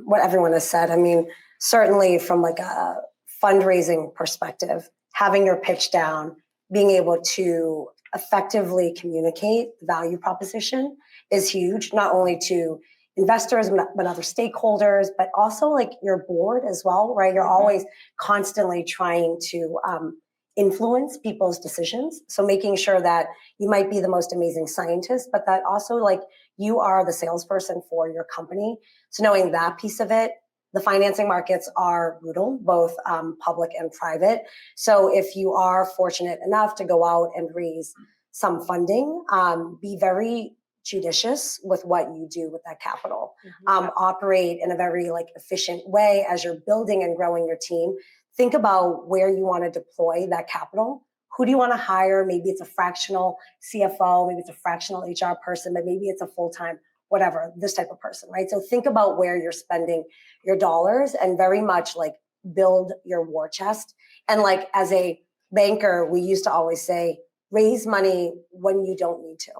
what everyone has said. I mean, certainly from a fundraising perspective, having your pitch down, being able to effectively communicate the value proposition is huge, not only to investors, but other stakeholders, but also your board as well, right? You're always constantly trying to influence people's decisions. So making sure that you might be the most amazing scientist, but that also you are the salesperson for your company. So knowing that piece of it, the financing markets are brutal, both public and private. So if you are fortunate enough to go out and raise some funding, be very judicious with what you do with that capital. Operate in a very efficient way as you're building and growing your team. Think about where you want to deploy that capital. Who do you want to hire? Maybe it's a fractional CFO, maybe it's a fractional HR person, but maybe it's a full-time, whatever, this type of person, right? So think about where you're spending your dollars and very much build your war chest. And as a banker, we used to always say, raise money when you don't need to.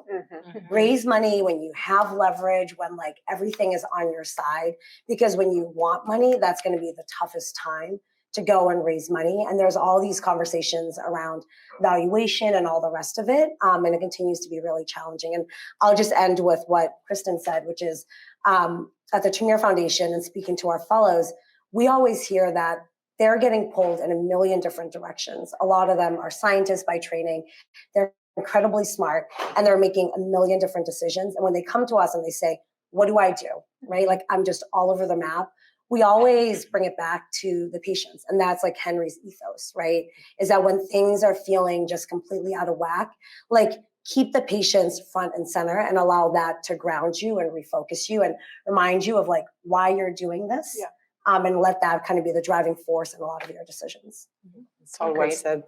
Raise money when you have leverage, when everything is on your side, because when you want money, that's going to be the toughest time to go and raise money. And there's all these conversations around valuation and all the rest of it. And it continues to be really challenging. And I'll just end with what Kristen said, which is at the Tremere Foundation, and speaking to our fellows, we always hear that they're getting pulled in a million different directions. A lot of them are scientists by training. They're incredibly smart, and they're making a million different decisions. And when they come to us and they say, what do I do? Right? I'm just all over the map. We always bring it back to the patients. And that's Henry's ethos, right? Is that when things are feeling just completely out of whack, keep the patients front and center and allow that to ground you and refocus you and remind you of why you're doing this. Yeah. And let that kind of be the driving force in a lot of your decisions. That's all well said.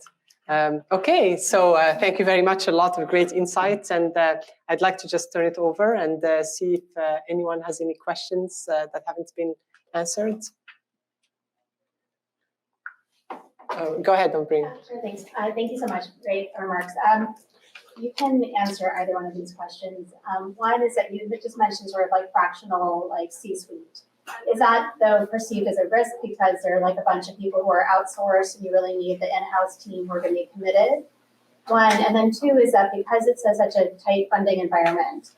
Okay, so thank you very much. A lot of great insights. And I'd like to just turn it over and see if anyone has any questions that haven't been answered. Go ahead, don't bring. Sure, thanks. Thank you so much. Great remarks. You can answer either one of these questions. One is that you just mentioned sort of fractional C-suite. Is that though perceived as a risk because there are a bunch of people who are outsourced and you really need the in-house team who are going to be committed? One, and then two is that because it's such a tight funding environment,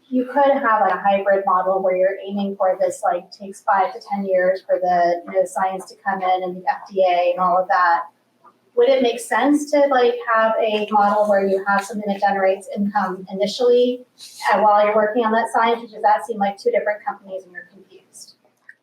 you could have a hybrid model where you're aiming for this takes 5 to 10 years for the science to come in and the FDA and all of that. Would it make sense to have a model where you have something that generates income initially while you're working on that science, or does that seem like two different companies and you're confused?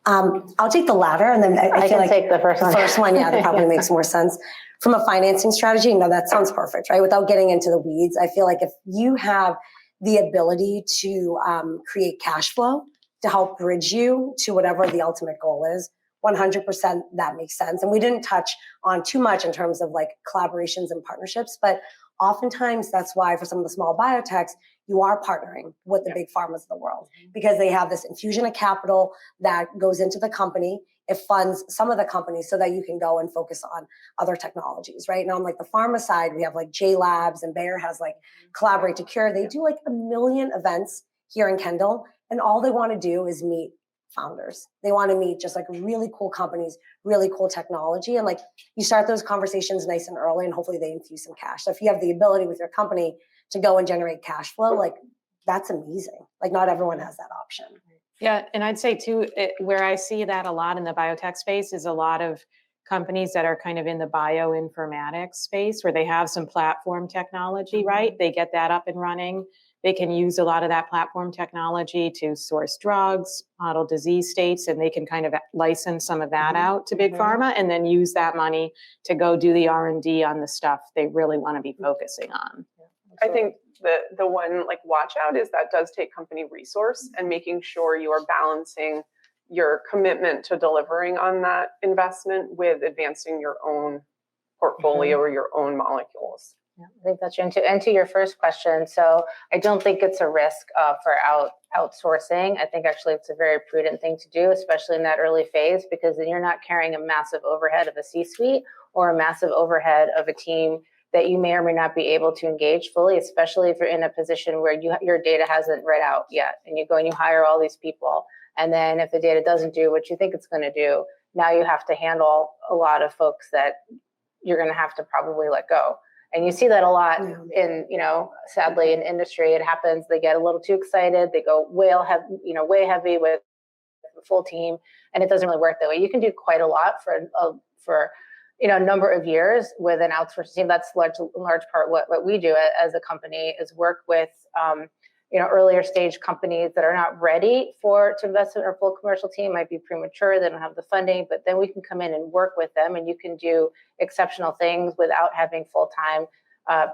I'll take the latter, and then I feel take the first one. The first one, yeah, that probably makes more sense. From a financing strategy, no, that sounds perfect, right? Without getting into the weeds, I feel if you have the ability to create cash flow to help bridge you to whatever the ultimate goal is, 100% that makes sense. And we didn't touch on too much in terms of collaborations and partnerships, but oftentimes that's why for some of the small biotechs, you are partnering with the big pharmas of the world because they have this infusion of capital that goes into the company. It funds some of the companies so that you can go and focus on other technologies, right? Now on like the pharma side, we have like J Labs and Bayer has like Collaborate to Cure. They do like 1 million events here in Kendall, and all they want to do is meet founders. They want to meet just like really cool companies, really cool technology. And like you start those conversations nice and early and hopefully they infuse some cash. So if you have the ability with your company to go and generate cash flow, like that's amazing. Like not everyone has that option. Yeah, and I'd say too, where I see that a lot in the biotech space is a lot of companies that are kind of in the bioinformatics space where they have some platform technology, right? They get that up and running. They can use a lot of that platform technology to source drugs, model disease states, and they can kind of license some of that out to big pharma and then use that money to go do the R&D on the stuff they really want to be focusing on. I think the one like watch out is that does take company resource and making sure you are balancing your commitment to delivering on that investment with advancing your own portfolio or your own molecules. Yeah, I think that's true. And to your first question, so I don't think it's a risk for outsourcing. I think actually it's a very prudent thing to do, especially in that early phase, because then you're not carrying a massive overhead of a C-suite or a massive overhead of a team that you may or may not be able to engage fully, especially if you're in a position where your data hasn't read out yet, and you go and you hire all these people. And then if the data doesn't do what you think it's going to do, now you have to handle a lot of folks that you're going to have to probably let go. And you see that a lot in, sadly in industry, it happens. They get a little too excited. They go way heavy with the full team, and it doesn't really work that way. You can do quite a lot for a number of years with an outsourced team. That's large part what we do as a company is work with earlier stage companies that are not ready to invest in our full commercial team, might be premature, they don't have the funding, but then we can come in and work with them, and you can do exceptional things without having full-time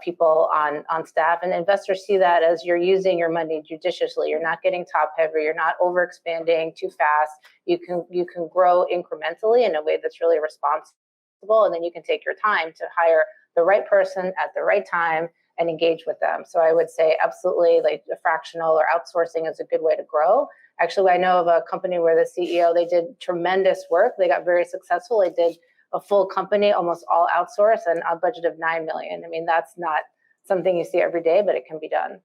people on staff. And investors see that as you're using your money judiciously. You're not getting top heavy, you're not overexpanding too fast. You can grow incrementally in a way that's really responsible, and then you can take your time to hire the right person at the right time and engage with them. So I would say absolutely, like a fractional or outsourcing is a good way to grow. Actually, I know of a company where the CEO, they did tremendous work. They got very successful. They did a full company, almost all outsourced, and a budget of $9 million. I mean, that's not something you see every day, but it can be done.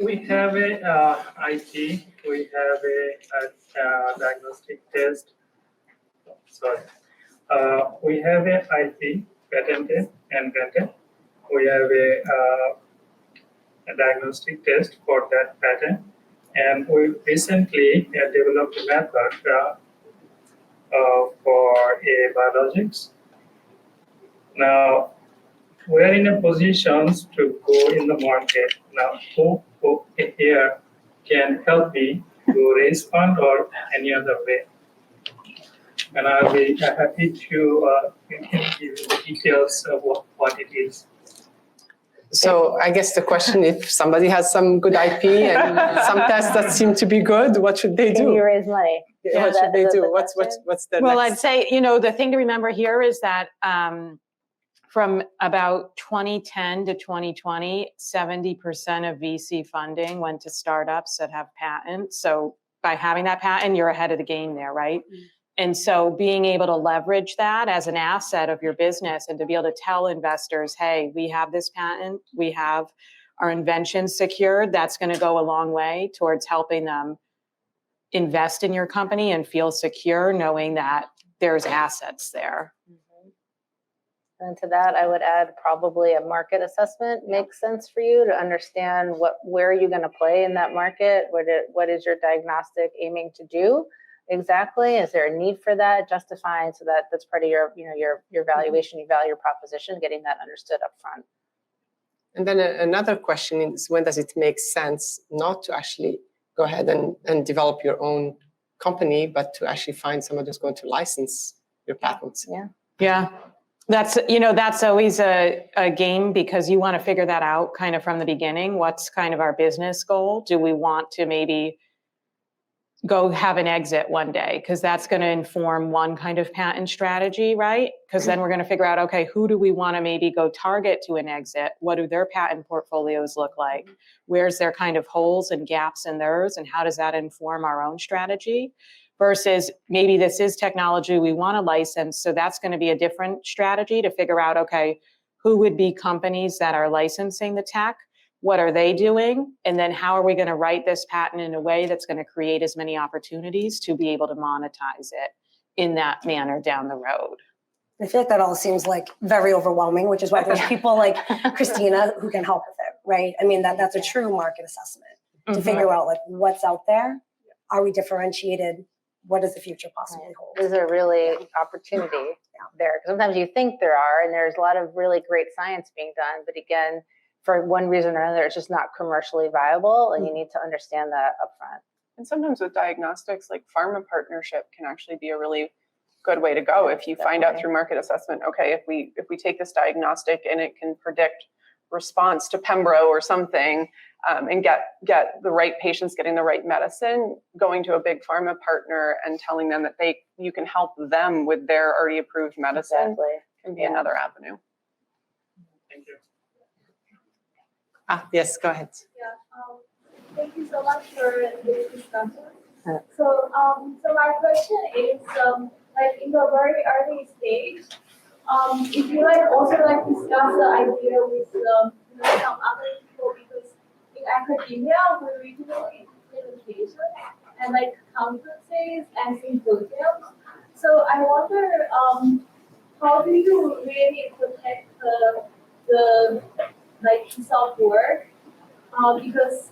We have a IT, we have a diagnostic test. We have a IP patented and granted. We have a diagnostic test for that patent, and we recently developed a method for a biologics. Now we're in a position to go in the market. Now who here can help me to raise fund or any other way? And I'll be happy to give you the details of what it is. So I guess the question, if somebody has some good IP and some tests that seem to be good, what should they do? Can you raise money? What should they do? What's the Well, next? I'd say, the thing to remember here is that from about 2010 to 2020, 70% of VC funding went to startups that have patents. So by having that patent, you're ahead of the game there, right? And so being able to leverage that as an asset of your business and to be able to tell investors, hey, we have this patent, we have our invention secured, that's going to go a long way towards helping them invest in your company and feel secure knowing that there's assets there. And to that, I would add probably a market assessment makes sense for you to understand where are you going to play in that market? What is your diagnostic aiming to do exactly? Is there a need for that? Justifying so that's part of your valuation, your value proposition, getting that understood up front. And then another question is, when does it make sense not to actually go ahead and develop your own company, but to actually find someone who's going to license your patents? Yeah. That's always a game because you want to figure that out kind of from the beginning. What's kind of our business goal? Do we want to maybe go have an exit one day, because that's going to inform one kind of patent strategy, right? Because then we're going to figure out, okay, who do we want to maybe go target to an exit? What do their patent portfolios look like? Where's their kind of holes and gaps in theirs? And how does that inform our own strategy? Versus maybe this is technology we want to license. So that's going to be a different strategy to figure out, okay, who would be companies that are licensing the tech? What are they doing? And then how are we going to write this patent in a way that's going to create as many opportunities to be able to monetize it in that manner down the road? I feel like that all seems like very overwhelming, which is why there's people like Christina who can help with it, right? I mean, that's a true market assessment to figure out like what's out there. Are we differentiated? What does the future possibly hold? There's a really opportunity there. Sometimes you think there are, and there's a lot of really great science being done, but again, for one reason or another, it's just not commercially viable, and you need to understand that upfront. And sometimes with diagnostics, like pharma partnership can actually be a really good way to go. If you find out through market assessment, okay, if we take this diagnostic and it can predict response to Pembro or something, and get the right patients getting the right medicine, going to a big pharma partner and telling them that you can help them with their already approved medicine can be another avenue. Thank you. Yes, go ahead. Thank you so much for this discussion. So my question is, like in the very early stage, if you like also like discuss the idea with some other people, because in academia we do implementation and like conferences and symposiums. So I wonder, how do you really protect the like piece of work, because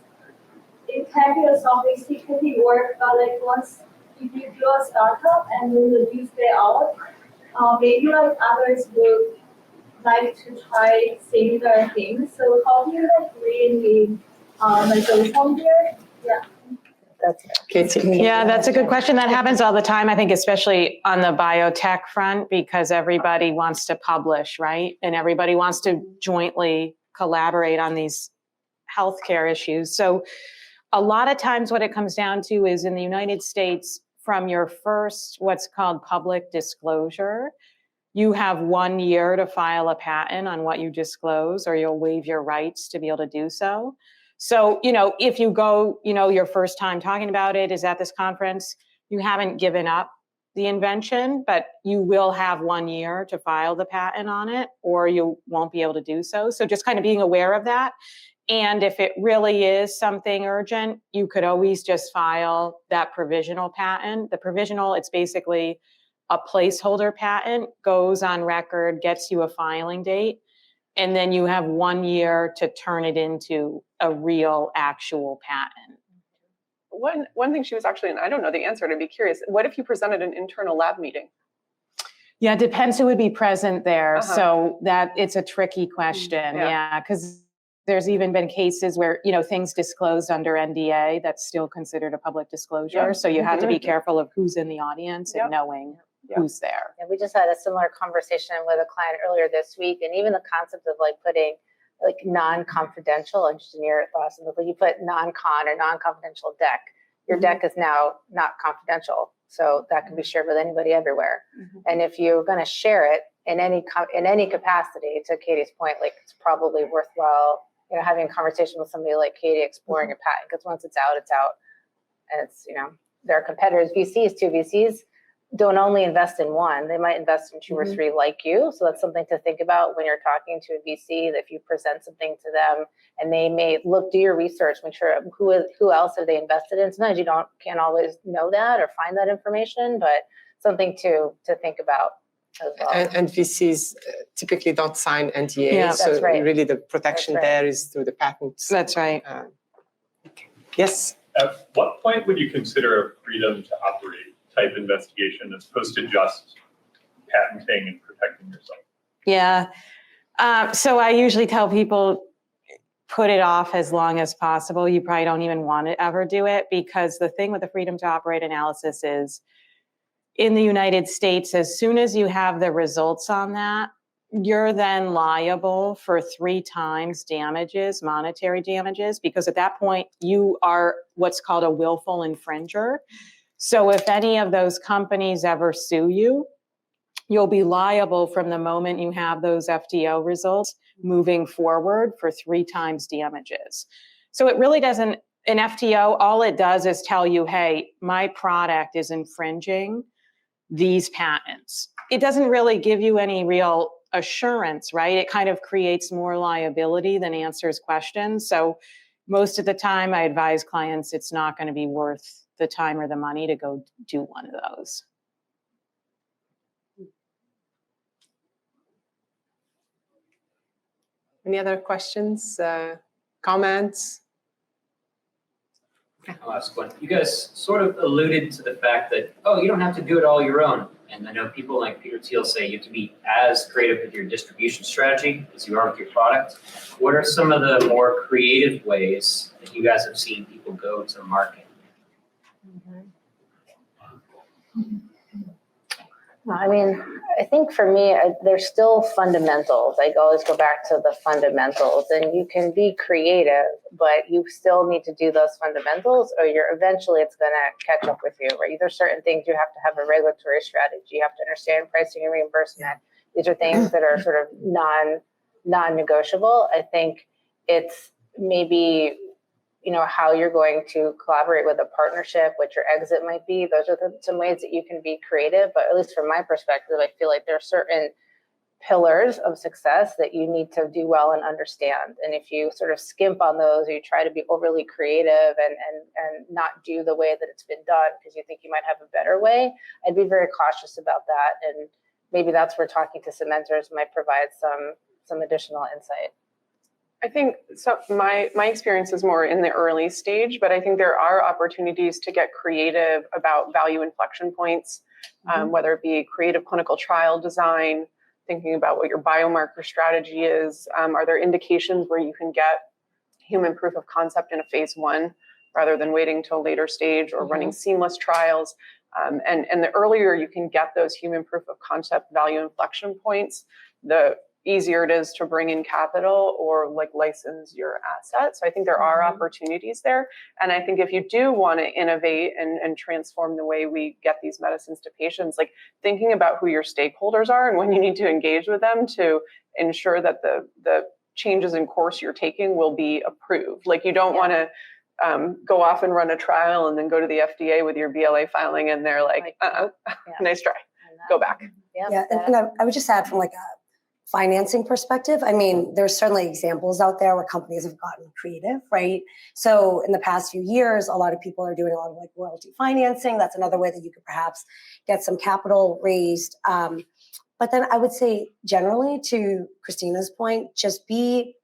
it can be a sophisticated work, but like once if you do a startup and then you stay out, maybe like others would like to try similar things. So how do you like really like go from there? Yeah. Katie. Yeah, that's a good question. That happens all the time, I think, especially on the biotech front, because everybody wants to publish, right? And everybody wants to jointly collaborate on these healthcare issues. So a lot of times what it comes down to is in the United States, from your first what's called public disclosure, you have 1 year to file a patent on what you disclose, or you'll waive your rights to be able to do so. So, if you go, your first time talking about it is at this conference, you haven't given up the invention, but you will have 1 year to file the patent on it, or you won't be able to do so. So just kind of being aware of that. And if it really is something urgent, you could always just file that provisional patent. The provisional, it's basically a placeholder patent, goes on record, gets you a filing date, and then you have 1 year to turn it into a real actual patent. One thing she was actually, and I don't know the answer, to be curious, what if you presented an internal lab meeting? Yeah, it depends who would be present there. So that it's a tricky question. Yeah, because there's even been cases where, things disclosed under NDA, that's still considered a public disclosure. So you have to be careful of who's in the audience and knowing who's there. And we just had a similar conversation with a client earlier this week, and even the concept of like putting like non-confidential engineer thoughts, you put non-con or non-confidential deck. Your deck is now not confidential, so that can be shared with anybody everywhere. And if you're going to share it in any capacity, to Katie's point, like it's probably worthwhile, having a conversation with somebody like Katie, exploring a patent, because once it's out, and it's there are competitors, VCs too. VCs don't only invest in one, they might invest in two or three like you. So that's something to think about when you're talking to a VC, that if you present something to them and they may do your research, make sure who else have they invested in. Sometimes you can't always know that or find that information, but something to think about as well. And VCs typically don't sign NDAs, Yeah, so that's right. really the protection there is through the patents. That's right. Yes. At what point would you consider a freedom to operate type investigation as opposed to just patenting and protecting yourself? Yeah. So I usually tell people, put it off as long as possible. You probably don't even want to ever do it, because the thing with the freedom to operate analysis is, in the United States, as soon as you have the results on that, you're then liable for 3 times damages, monetary damages, because at that point you are what's called a willful infringer. So if any of those companies ever sue you, you'll be liable from the moment you have those FTO results moving forward for 3 times damages. So it really doesn't, an FTO, all it does is tell you, hey, my product is infringing these patents. It doesn't really give you any real assurance, right? It kind of creates more liability than answers questions. So most of the time I advise clients it's not going to be worth the time or the money to go do one of those. Any other questions, comments? I'll ask one. You guys sort of alluded to the fact that, oh, you don't have to do it all your own. And I know people like Peter Thiel say you have to be as creative with your distribution strategy as you are with your product. What are some of the more creative ways that you guys have seen people go to market? I mean, I think for me, there's still fundamentals. I always go back to the fundamentals, and you can be creative, but you still need to do those fundamentals, or eventually it's going to catch up with you, right? There's certain things you have to have a regulatory strategy. You have to understand pricing and reimbursement. These are things that are sort of non-negotiable. I think it's maybe, you know, how you're going to collaborate with a partnership, what your exit might be. Those are some ways that you can be creative. But at least from my perspective, I feel like there are certain pillars of success that you need to do well and understand. And if you sort of skimp on those, or you try to be overly creative and not do the way that it's been done because you think you might have a better way, I'd be very cautious about that. And maybe that's where talking to cementers might provide some additional insight. I think so. My experience is more in the early stage, but I think there are opportunities to get creative about value inflection points, whether it be creative clinical trial design, thinking about what your biomarker strategy is. Are there indications where you can get human proof of concept in a phase 1 rather than waiting till a later stage or running seamless trials? And the earlier you can get those human proof of concept value inflection points, the easier it is to bring in capital or like license your asset. So I think there are opportunities there. And I think if you do want to innovate and transform the way we get these medicines to patients, like thinking about who your stakeholders are and when you need to engage with them to ensure that the changes in course you're taking will be approved. Like you don't want to go off and run a trial and then go to the FDA with your BLA filing and they're like, nice try, go back. Yeah, and I would just add from like a financing perspective, I mean, there's certainly examples out there where companies have gotten creative, right? So in the past few years, a lot of people are doing a lot of like royalty financing. That's another way that you could perhaps get some capital raised. But then I would say generally, to Christina's point, just be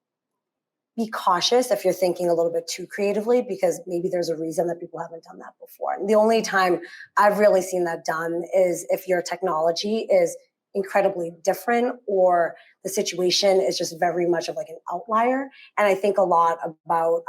cautious if you're thinking a little bit too creatively, because maybe there's a reason that people haven't done that before. And the only time I've really seen that done is if your technology is incredibly different or the situation is just very much of like an outlier. And I think a lot about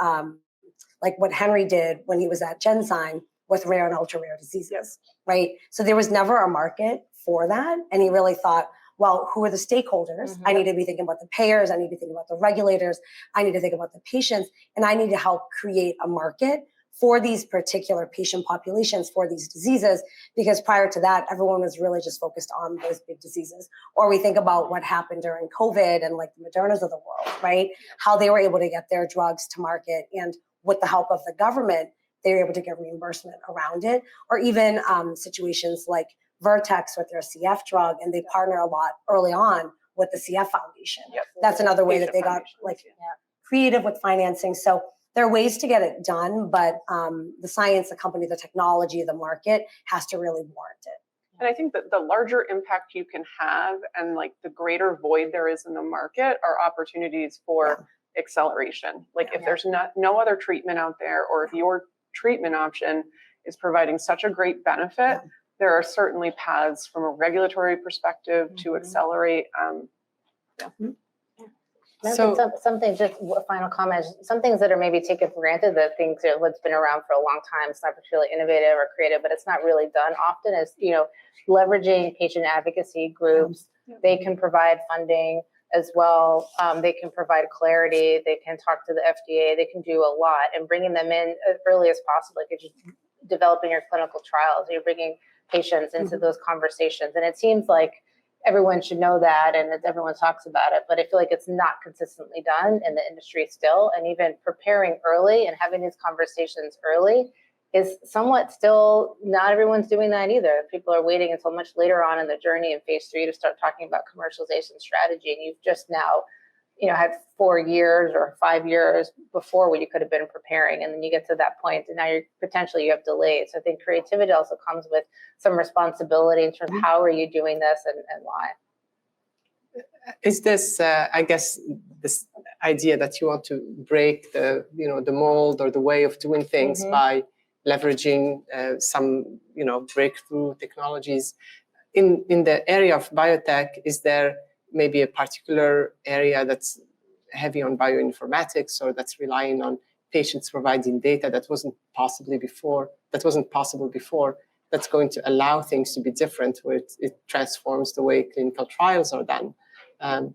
like what Henry did when he was at Genzyme with rare and ultra rare diseases, right? So there was never a market for that. And he really thought, well, who are the stakeholders? I need to be thinking about the payers. I need to think about the regulators. I need to think about the patients. And I need to help create a market for these particular patient populations for these diseases, because prior to that, everyone was really just focused on those big diseases. Or we think about what happened during COVID and like the Modernas of the world, right? How they were able to get their drugs to market, and with the help of the government, they were able to get reimbursement around it. Or even situations like Vertex with their CF drug, and they partner a lot early on with the CF Foundation. That's another way that they got like creative with financing. So there are ways to get it done, but the science, the company, the technology, the market has to really warrant it. And I think that the larger impact you can have and like the greater void there is in the market are opportunities for acceleration. Like if there's no other treatment out there, or if your treatment option is providing such a great benefit, there are certainly paths from a regulatory perspective to accelerate. So something, just a final comment, some things that are maybe taken for granted, that things that what's been around for a long time, it's not particularly innovative or creative, but it's not really done often, is, you know, leveraging patient advocacy groups, They can provide funding as well. They can provide clarity. They can talk to the FDA. They can do a lot, and bringing them in as early as possible. Like if you're developing your clinical trials, you're bringing patients into those conversations. And it seems like everyone should know that, and everyone talks about it, but I feel like it's not consistently done in the industry still. And even preparing early and having these conversations early is somewhat still, not everyone's doing that either. People are waiting until much later on in the journey in phase 3 to start talking about commercialization strategy. And you've just now, had 4 years or 5 years before what you could have been preparing. And then you get to that point and now you have delays. So I think creativity also comes with some responsibility in terms of how are you doing this and why. Is this, I guess, this idea that you want to break the mold or the way of doing things by leveraging some, breakthrough technologies in the area of biotech? Is there maybe a particular area that's heavy on bioinformatics or that's relying on patients providing data that wasn't possible before, that's going to allow things to be different, where it transforms the way clinical trials are done? Are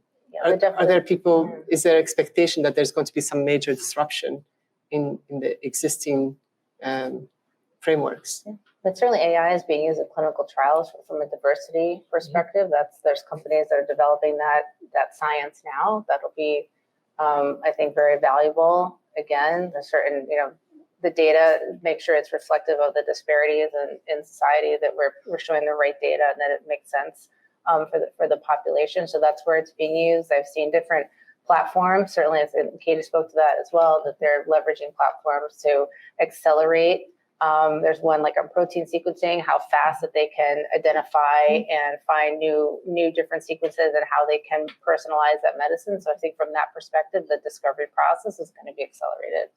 there people, is there expectation that there's going to be some major disruption in the existing frameworks? Yeah. But certainly AI is being used in clinical trials from a diversity perspective. There's companies that are developing that science now. That'll be, I think, very valuable. Again, there's certain, the data, make sure it's reflective of the disparities in society, that we're showing the right data and that it makes sense for the population. So that's where it's being used. I've seen different platforms, certainly, and Katie spoke to that as well, that they're leveraging platforms to accelerate. There's one like on protein sequencing, how fast that they can identify and find new different sequences and how they can personalize that medicine. So I think from that perspective, the discovery process is going to be accelerated.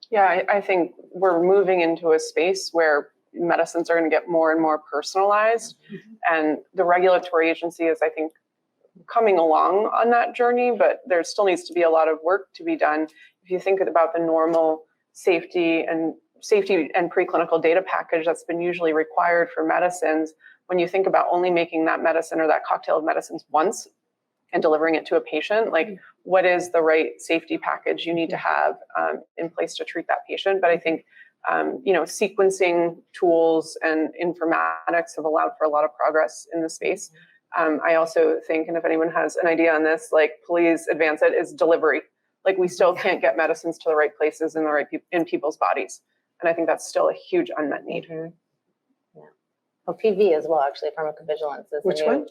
Yeah, I think we're moving into a space where medicines are going to get more and more personalized. And the regulatory agency is, I think, coming along on that journey, but there still needs to be a lot of work to be done. If you think about the normal safety and preclinical data package that's been usually required for medicines, when you think about only making that medicine or that cocktail of medicines once and delivering it to a patient, like what is the right safety package you need to have in place to treat that patient? But I think, sequencing tools and informatics have allowed for a lot of progress in the space. I also think, and if anyone has an idea on this, like please advance it, is delivery. Like we still can't get medicines to the right places in the right in people's bodies. And I think that's still a huge unmet need. Yeah. Well, PV as well, actually, pharmacovigilance is Which one?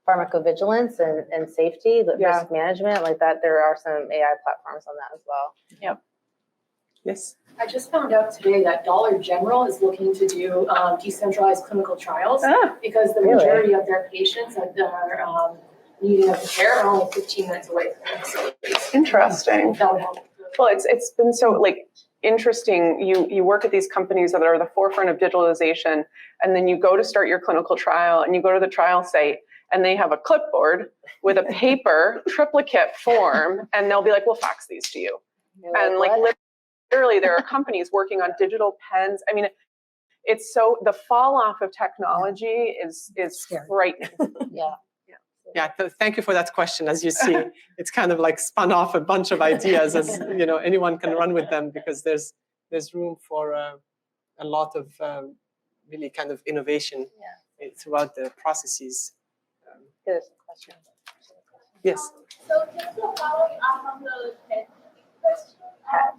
Pharmacovigilance and safety, risk management, like that. There are some AI platforms on that as well. Yep. Yes. I just found out today that Dollar General is looking to do decentralized clinical trials because the majority of their patients that are needing care are only 15 minutes away from them. So Interesting. that would help. Well, it's been so interesting. You work at these companies that are the forefront of digitalization, and then you go to start your clinical trial, and you go to the trial site, and they have a clipboard with a paper triplicate form, and they'll be like, "We'll fax these to you." And literally, there are companies working on digital pens. I mean, it's so the fall off of technology is frightening. Yeah, thank you for that question. As you see, it's kind of like spun off a bunch of ideas, as anyone can run with them, because there's room for a lot of really kind of innovation throughout the processes. Good question. Yes. So just following up on the patent question.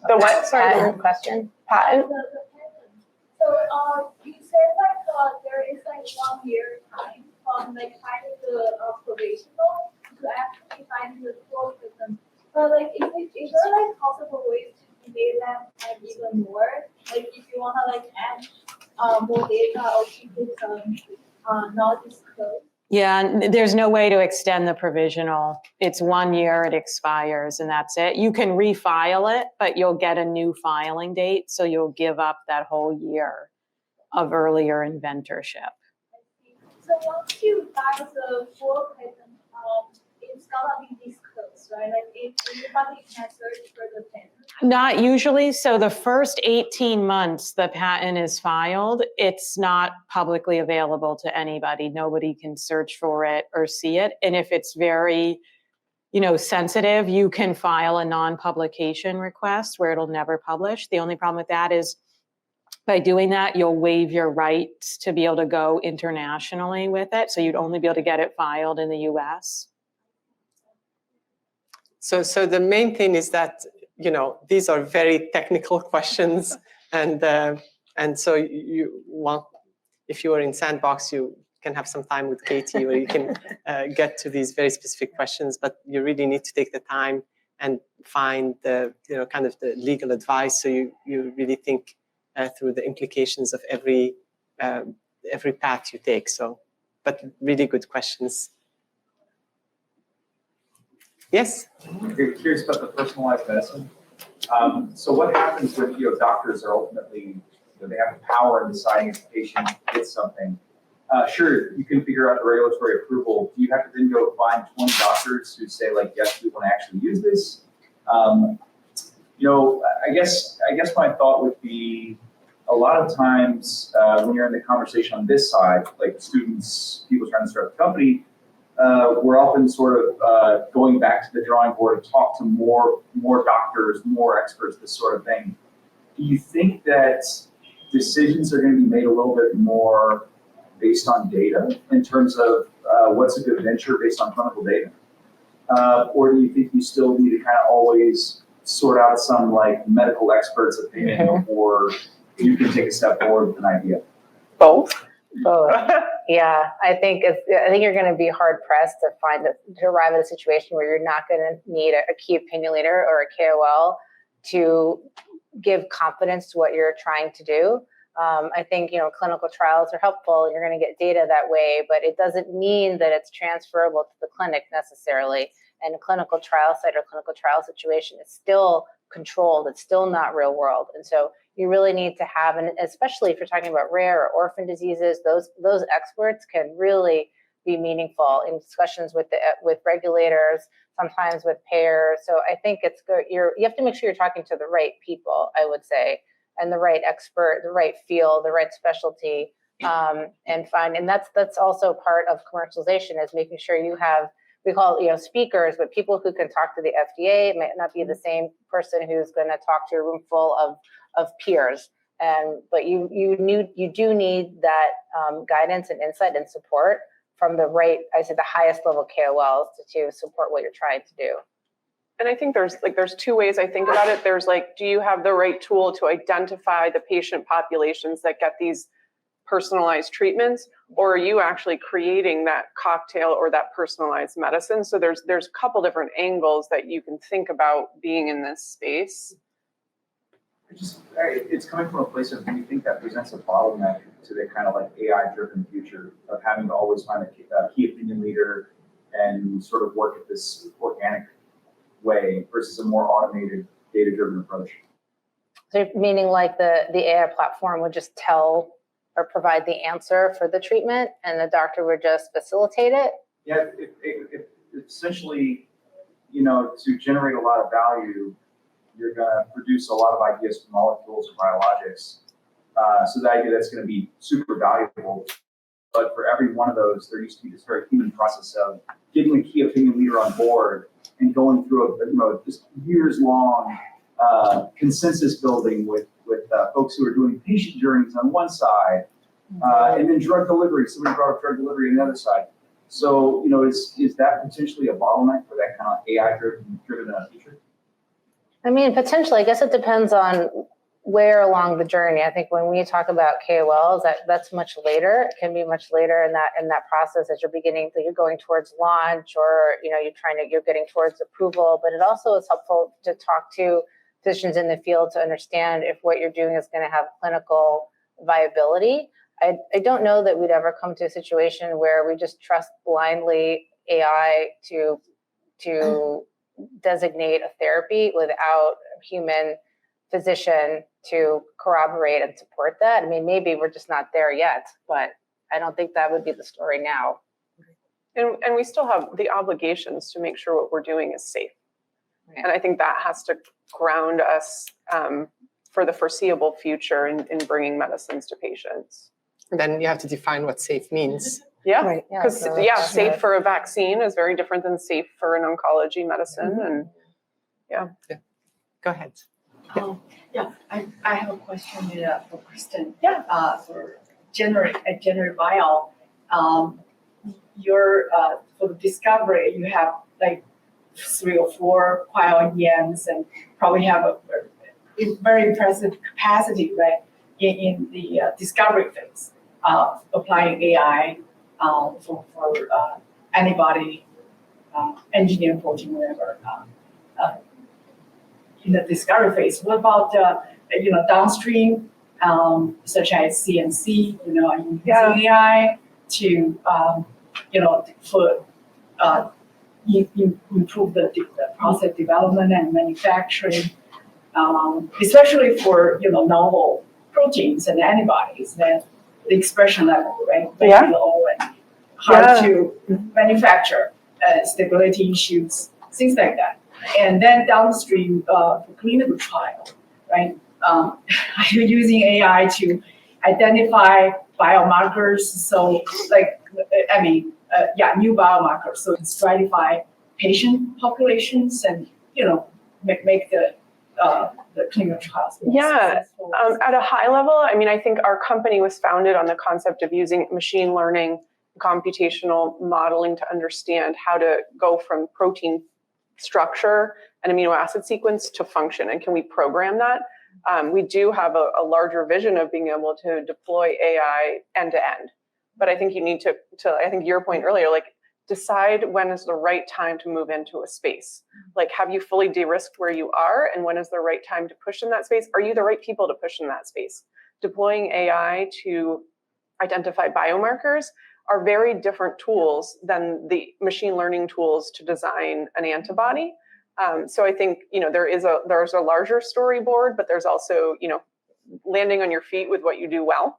The what? Sorry. Patent question. Patent. The patent. So you said there is 1 year time from finding the provisional to actually finding the full patent. But is there possible ways to delay that even more? Like if you want to add more data or keep it not disclosed? Yeah, there's no way to extend the provisional. It's 1 year, it expires, and that's it. You can refile it, but you'll get a new filing date, so you'll give up that whole year of earlier inventorship. So once you buy the full patent, it's gonna be disclosed, right? Like if anybody can search for the patent. Not usually. So the first 18 months the patent is filed, it's not publicly available to anybody. Nobody can search for it or see it. And if it's very, sensitive, you can file a non-publication request where it'll never publish. The only problem with that is by doing that, you'll waive your rights to be able to go internationally with it. So you'd only be able to get it filed in the US. So the main thing is that, these are very technical questions, and so you want, if you are in Sandbox, you can have some time with Katie where you can get to these very specific questions, but you really need to take the time and find the, kind of the legal advice, so you really think through the implications of every path you take. So, but really good questions. Yes? I'm curious about the personalized medicine. So what happens when doctors are ultimately, they have the power in deciding if the patient gets something? Sure, you can figure out the regulatory approval. Do you have to then go find 20 doctors who say, like, yes, we want to actually use this? I guess my thought would be, a lot of times when you're in the conversation on this side, like students, people trying to start a company, we're often sort of going back to the drawing board to talk to more doctors, more experts, this sort of thing. Do you think that decisions are going to be made a little bit more based on data in terms of what's a good venture based on clinical data? Or do you think you still need to kind of always sort out some like medical expert's opinion before you can take a step forward with an idea? Both. Yeah, I think you're going to be hard pressed to arrive at a situation where you're not going to need a key opinion leader or a KOL to give confidence to what you're trying to do. I think clinical trials are helpful. You're going to get data that way, but it doesn't mean that it's transferable to the clinic necessarily. And a clinical trial site or clinical trial situation is still controlled. It's still not real world, and so you really need to have, and especially if you're talking about rare or orphan diseases, those experts can really be meaningful in discussions with regulators, sometimes with payers. So I think it's good. You have to make sure you're talking to the right people, I would say, and the right expert, the right field, the right specialty, and that's also part of commercialization, is making sure you have, we call it, speakers, but people who can talk to the FDA. It might not be the same person who's going to talk to a room full of peers, but you do need that guidance and insight and support from the highest level KOLs to support what you're trying to do. And I think there's two ways I think about it. There's do you have the right tool to identify the patient populations that get these personalized treatments, or are you actually creating that cocktail or that personalized medicine? So there's a couple different angles that you can think about being in this space. It's coming from a place of, do you think that presents a bottleneck to the kind of like AI-driven future of having to always find a key opinion leader and sort of work at this organic way versus a more automated, data-driven approach? So meaning like the AI platform would just tell or provide the answer for the treatment and the doctor would just facilitate it? Yeah, if essentially, to generate a lot of value, you're going to produce a lot of ideas for molecules or biologics. So the idea that's going to be super valuable. But for every one of those, there used to be this very human process of getting a key opinion leader on board and going through this years-long consensus building with folks who are doing patient journeys on one side, and then drug delivery. Somebody brought up drug delivery on the other side. So, is that potentially a bottleneck for that kind of AI-driven future? I mean, potentially. I guess it depends on where along the journey. I think when we talk about KOLs, that's much later. It can be much later in that process as you're going towards launch, or you're getting towards approval. But it also is helpful to talk to physicians in the field to understand if what you're doing is going to have clinical viability. I don't know that we'd ever come to a situation where we just trust blindly AI to designate a therapy without a human physician to corroborate and support that. I mean, maybe we're just not there yet, but I don't think that would be the story now. And we still have the obligations to make sure what we're doing is safe. Right. And I think that has to ground us for the foreseeable future in bringing medicines to patients. And then you have to define what safe means. Yeah, Right. because safe for a vaccine is very different than safe for an oncology medicine, and Go ahead. I have a question for Kristen. For Generate Bio, your for the discovery, you have like 3 or 4 PioNems and probably have a very impressive capacity, right, in the discovery phase, applying AI for antibody, engineering protein, whatever. In the discovery phase, what about downstream, such as CNC, using AI to for improve the process development and manufacturing, especially for novel proteins and antibodies, that the expression level, right, very low and hard to manufacture, stability issues, things like that. And then downstream for clinical trial, right? Are you using AI to identify biomarkers? So new biomarkers. So stratify patient populations and make the clinical trials more successful. At a high level, I think our company was founded on the concept of using machine learning, computational modeling to understand how to go from protein structure and amino acid sequence to function, and can we program that? We do have a larger vision of being able to deploy AI end to end, but I think you need to I think your point earlier, like decide when is the right time to move into a space. Like, have you fully de-risked where you are, and when is the right time to push in that space? Are you the right people to push in that space? Deploying AI to identify biomarkers are very different tools than the machine learning tools to design an antibody. So I think there's a larger storyboard, but there's also landing on your feet with what you do well.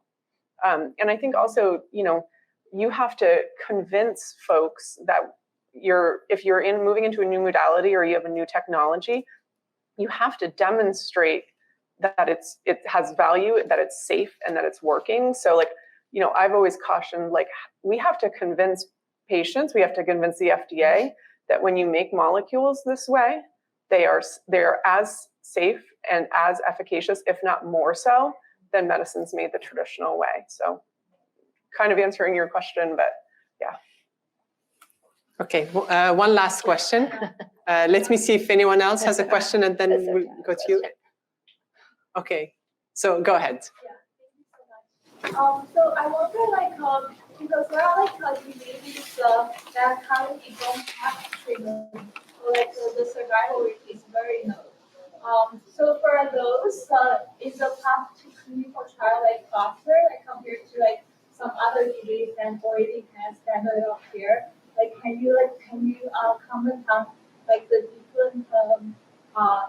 And I think also you have to convince folks that if you're moving into a new modality or you have a new technology, you have to demonstrate that it has value, that it's safe, and that it's working. So I've always cautioned, we have to convince patients, we have to convince the FDA that when you make molecules this way, they are as safe and as efficacious, if not more so, than medicines made the traditional way. So kind of answering your question, but yeah. Okay, one last question. Let me see if anyone else has a question, and then we'll go to you. Okay, so go ahead. So I wonder, because there are diseases that currently don't have treatment, so the survival rate is very low. So for those, is the path to clinical trial faster, compared to some other disease that already has standard of care? Can you comment on the different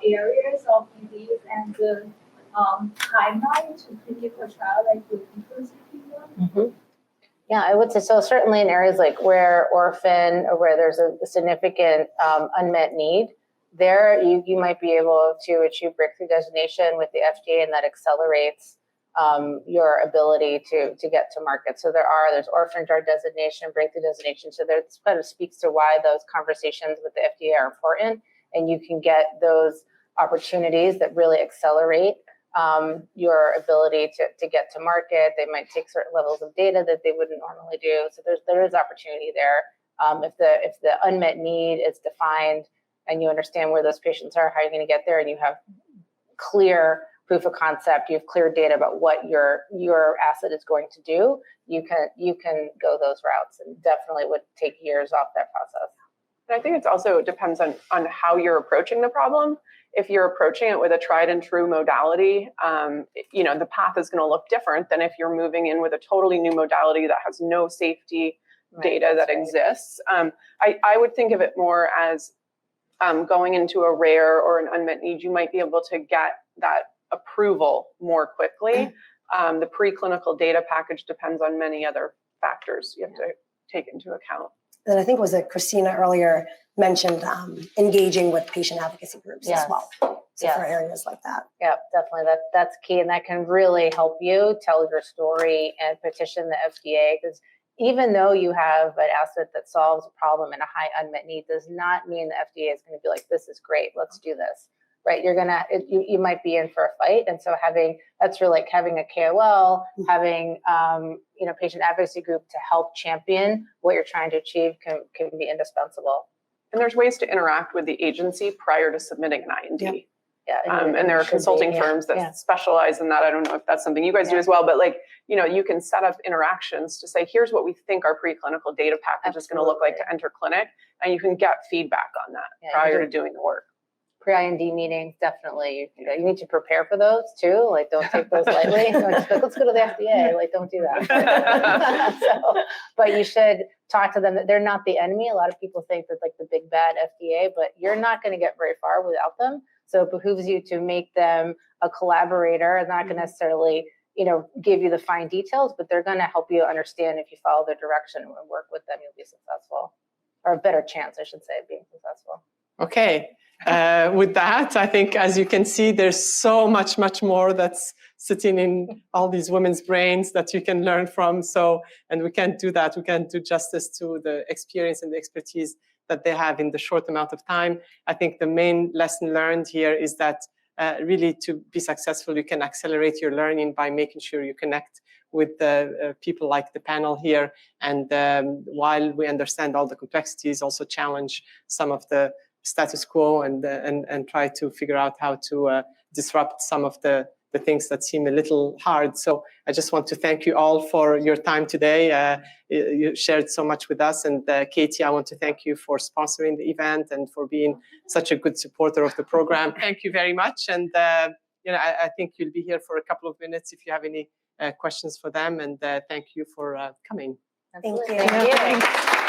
areas of disease and the timeline to clinical trial, the difference between them? Mm-hmm. Yeah, I would say so. Certainly in areas like rare, orphan, or where there's a significant unmet need, there you might be able to achieve breakthrough designation with the FDA, and that accelerates your ability to get to market. So there's orphan drug designation, breakthrough designation. So that kind of speaks to why those conversations with the FDA are important, and you can get those opportunities that really accelerate your ability to get to market. They might take certain levels of data that they wouldn't normally do. So there is opportunity there. If the unmet need is defined and you understand where those patients are, how you're going to get there, and you have clear proof of concept, you have clear data about what your asset is going to do, you can go those routes, and definitely would take years off that process. And I think it also depends on how you're approaching the problem. If you're approaching it with a tried and true modality, the path is going to look different than if you're moving in with a totally new modality that has no safety data that exists. I would think of it more as going into a rare or an unmet need. You might be able to get that approval more quickly. The preclinical data package depends on many other factors you have to take into account. And I think was it Christina earlier mentioned engaging with patient advocacy groups as well. So Yes. for areas like that. Yeah, definitely. That's key, and that can really help you tell your story and petition the FDA, because even though you have an asset that solves a problem and a high unmet need, does not mean the FDA is going to be like, this is great, let's do this, right? You might be in for a fight, and so that's really like having a KOL, having patient advocacy group to help champion what you're trying to achieve can be indispensable. And there's ways to interact with the agency prior to submitting an IND. Yep. Yeah, And there are consulting firms that specialize in that. I don't know if that's something you guys do as well, but you can set up interactions to say, here's what we think our preclinical data package is going to look like to enter clinic, and you can get feedback on that prior to doing the work. Pre-IND meetings, definitely. You need to prepare for those too. Like, don't take those lightly. Don't just be like, let's go to the FDA. Like, don't do that. But you should talk to them. They're not the enemy. A lot of people think that like the big bad FDA, but you're not going to get very far without them. So it behooves you to make them a collaborator. They're not going to necessarily, give you the fine details, but they're going to help you understand. If you follow their direction and work with them, you'll be successful, or a better chance, I should say, of being successful. Okay. With that, I think, as you can see, there's so much more that's sitting in all these women's brains that you can learn from. And we can't do that. We can't do justice to the experience and the expertise that they have in the short amount of time. I think the main lesson learned here is that really to be successful, you can accelerate your learning by making sure you connect with the people like the panel here. And while we understand all the complexities, also challenge some of the status quo and try to figure out how to disrupt some of the things that seem a little hard. So I just want to thank you all for your time today. You shared so much with us. And Katie, I want to thank you for sponsoring the event and for being such a good supporter of the program. Thank you very much. And I think you'll be here for a couple of minutes if you have any questions for them. And thank you for coming. Thank you. Thank you.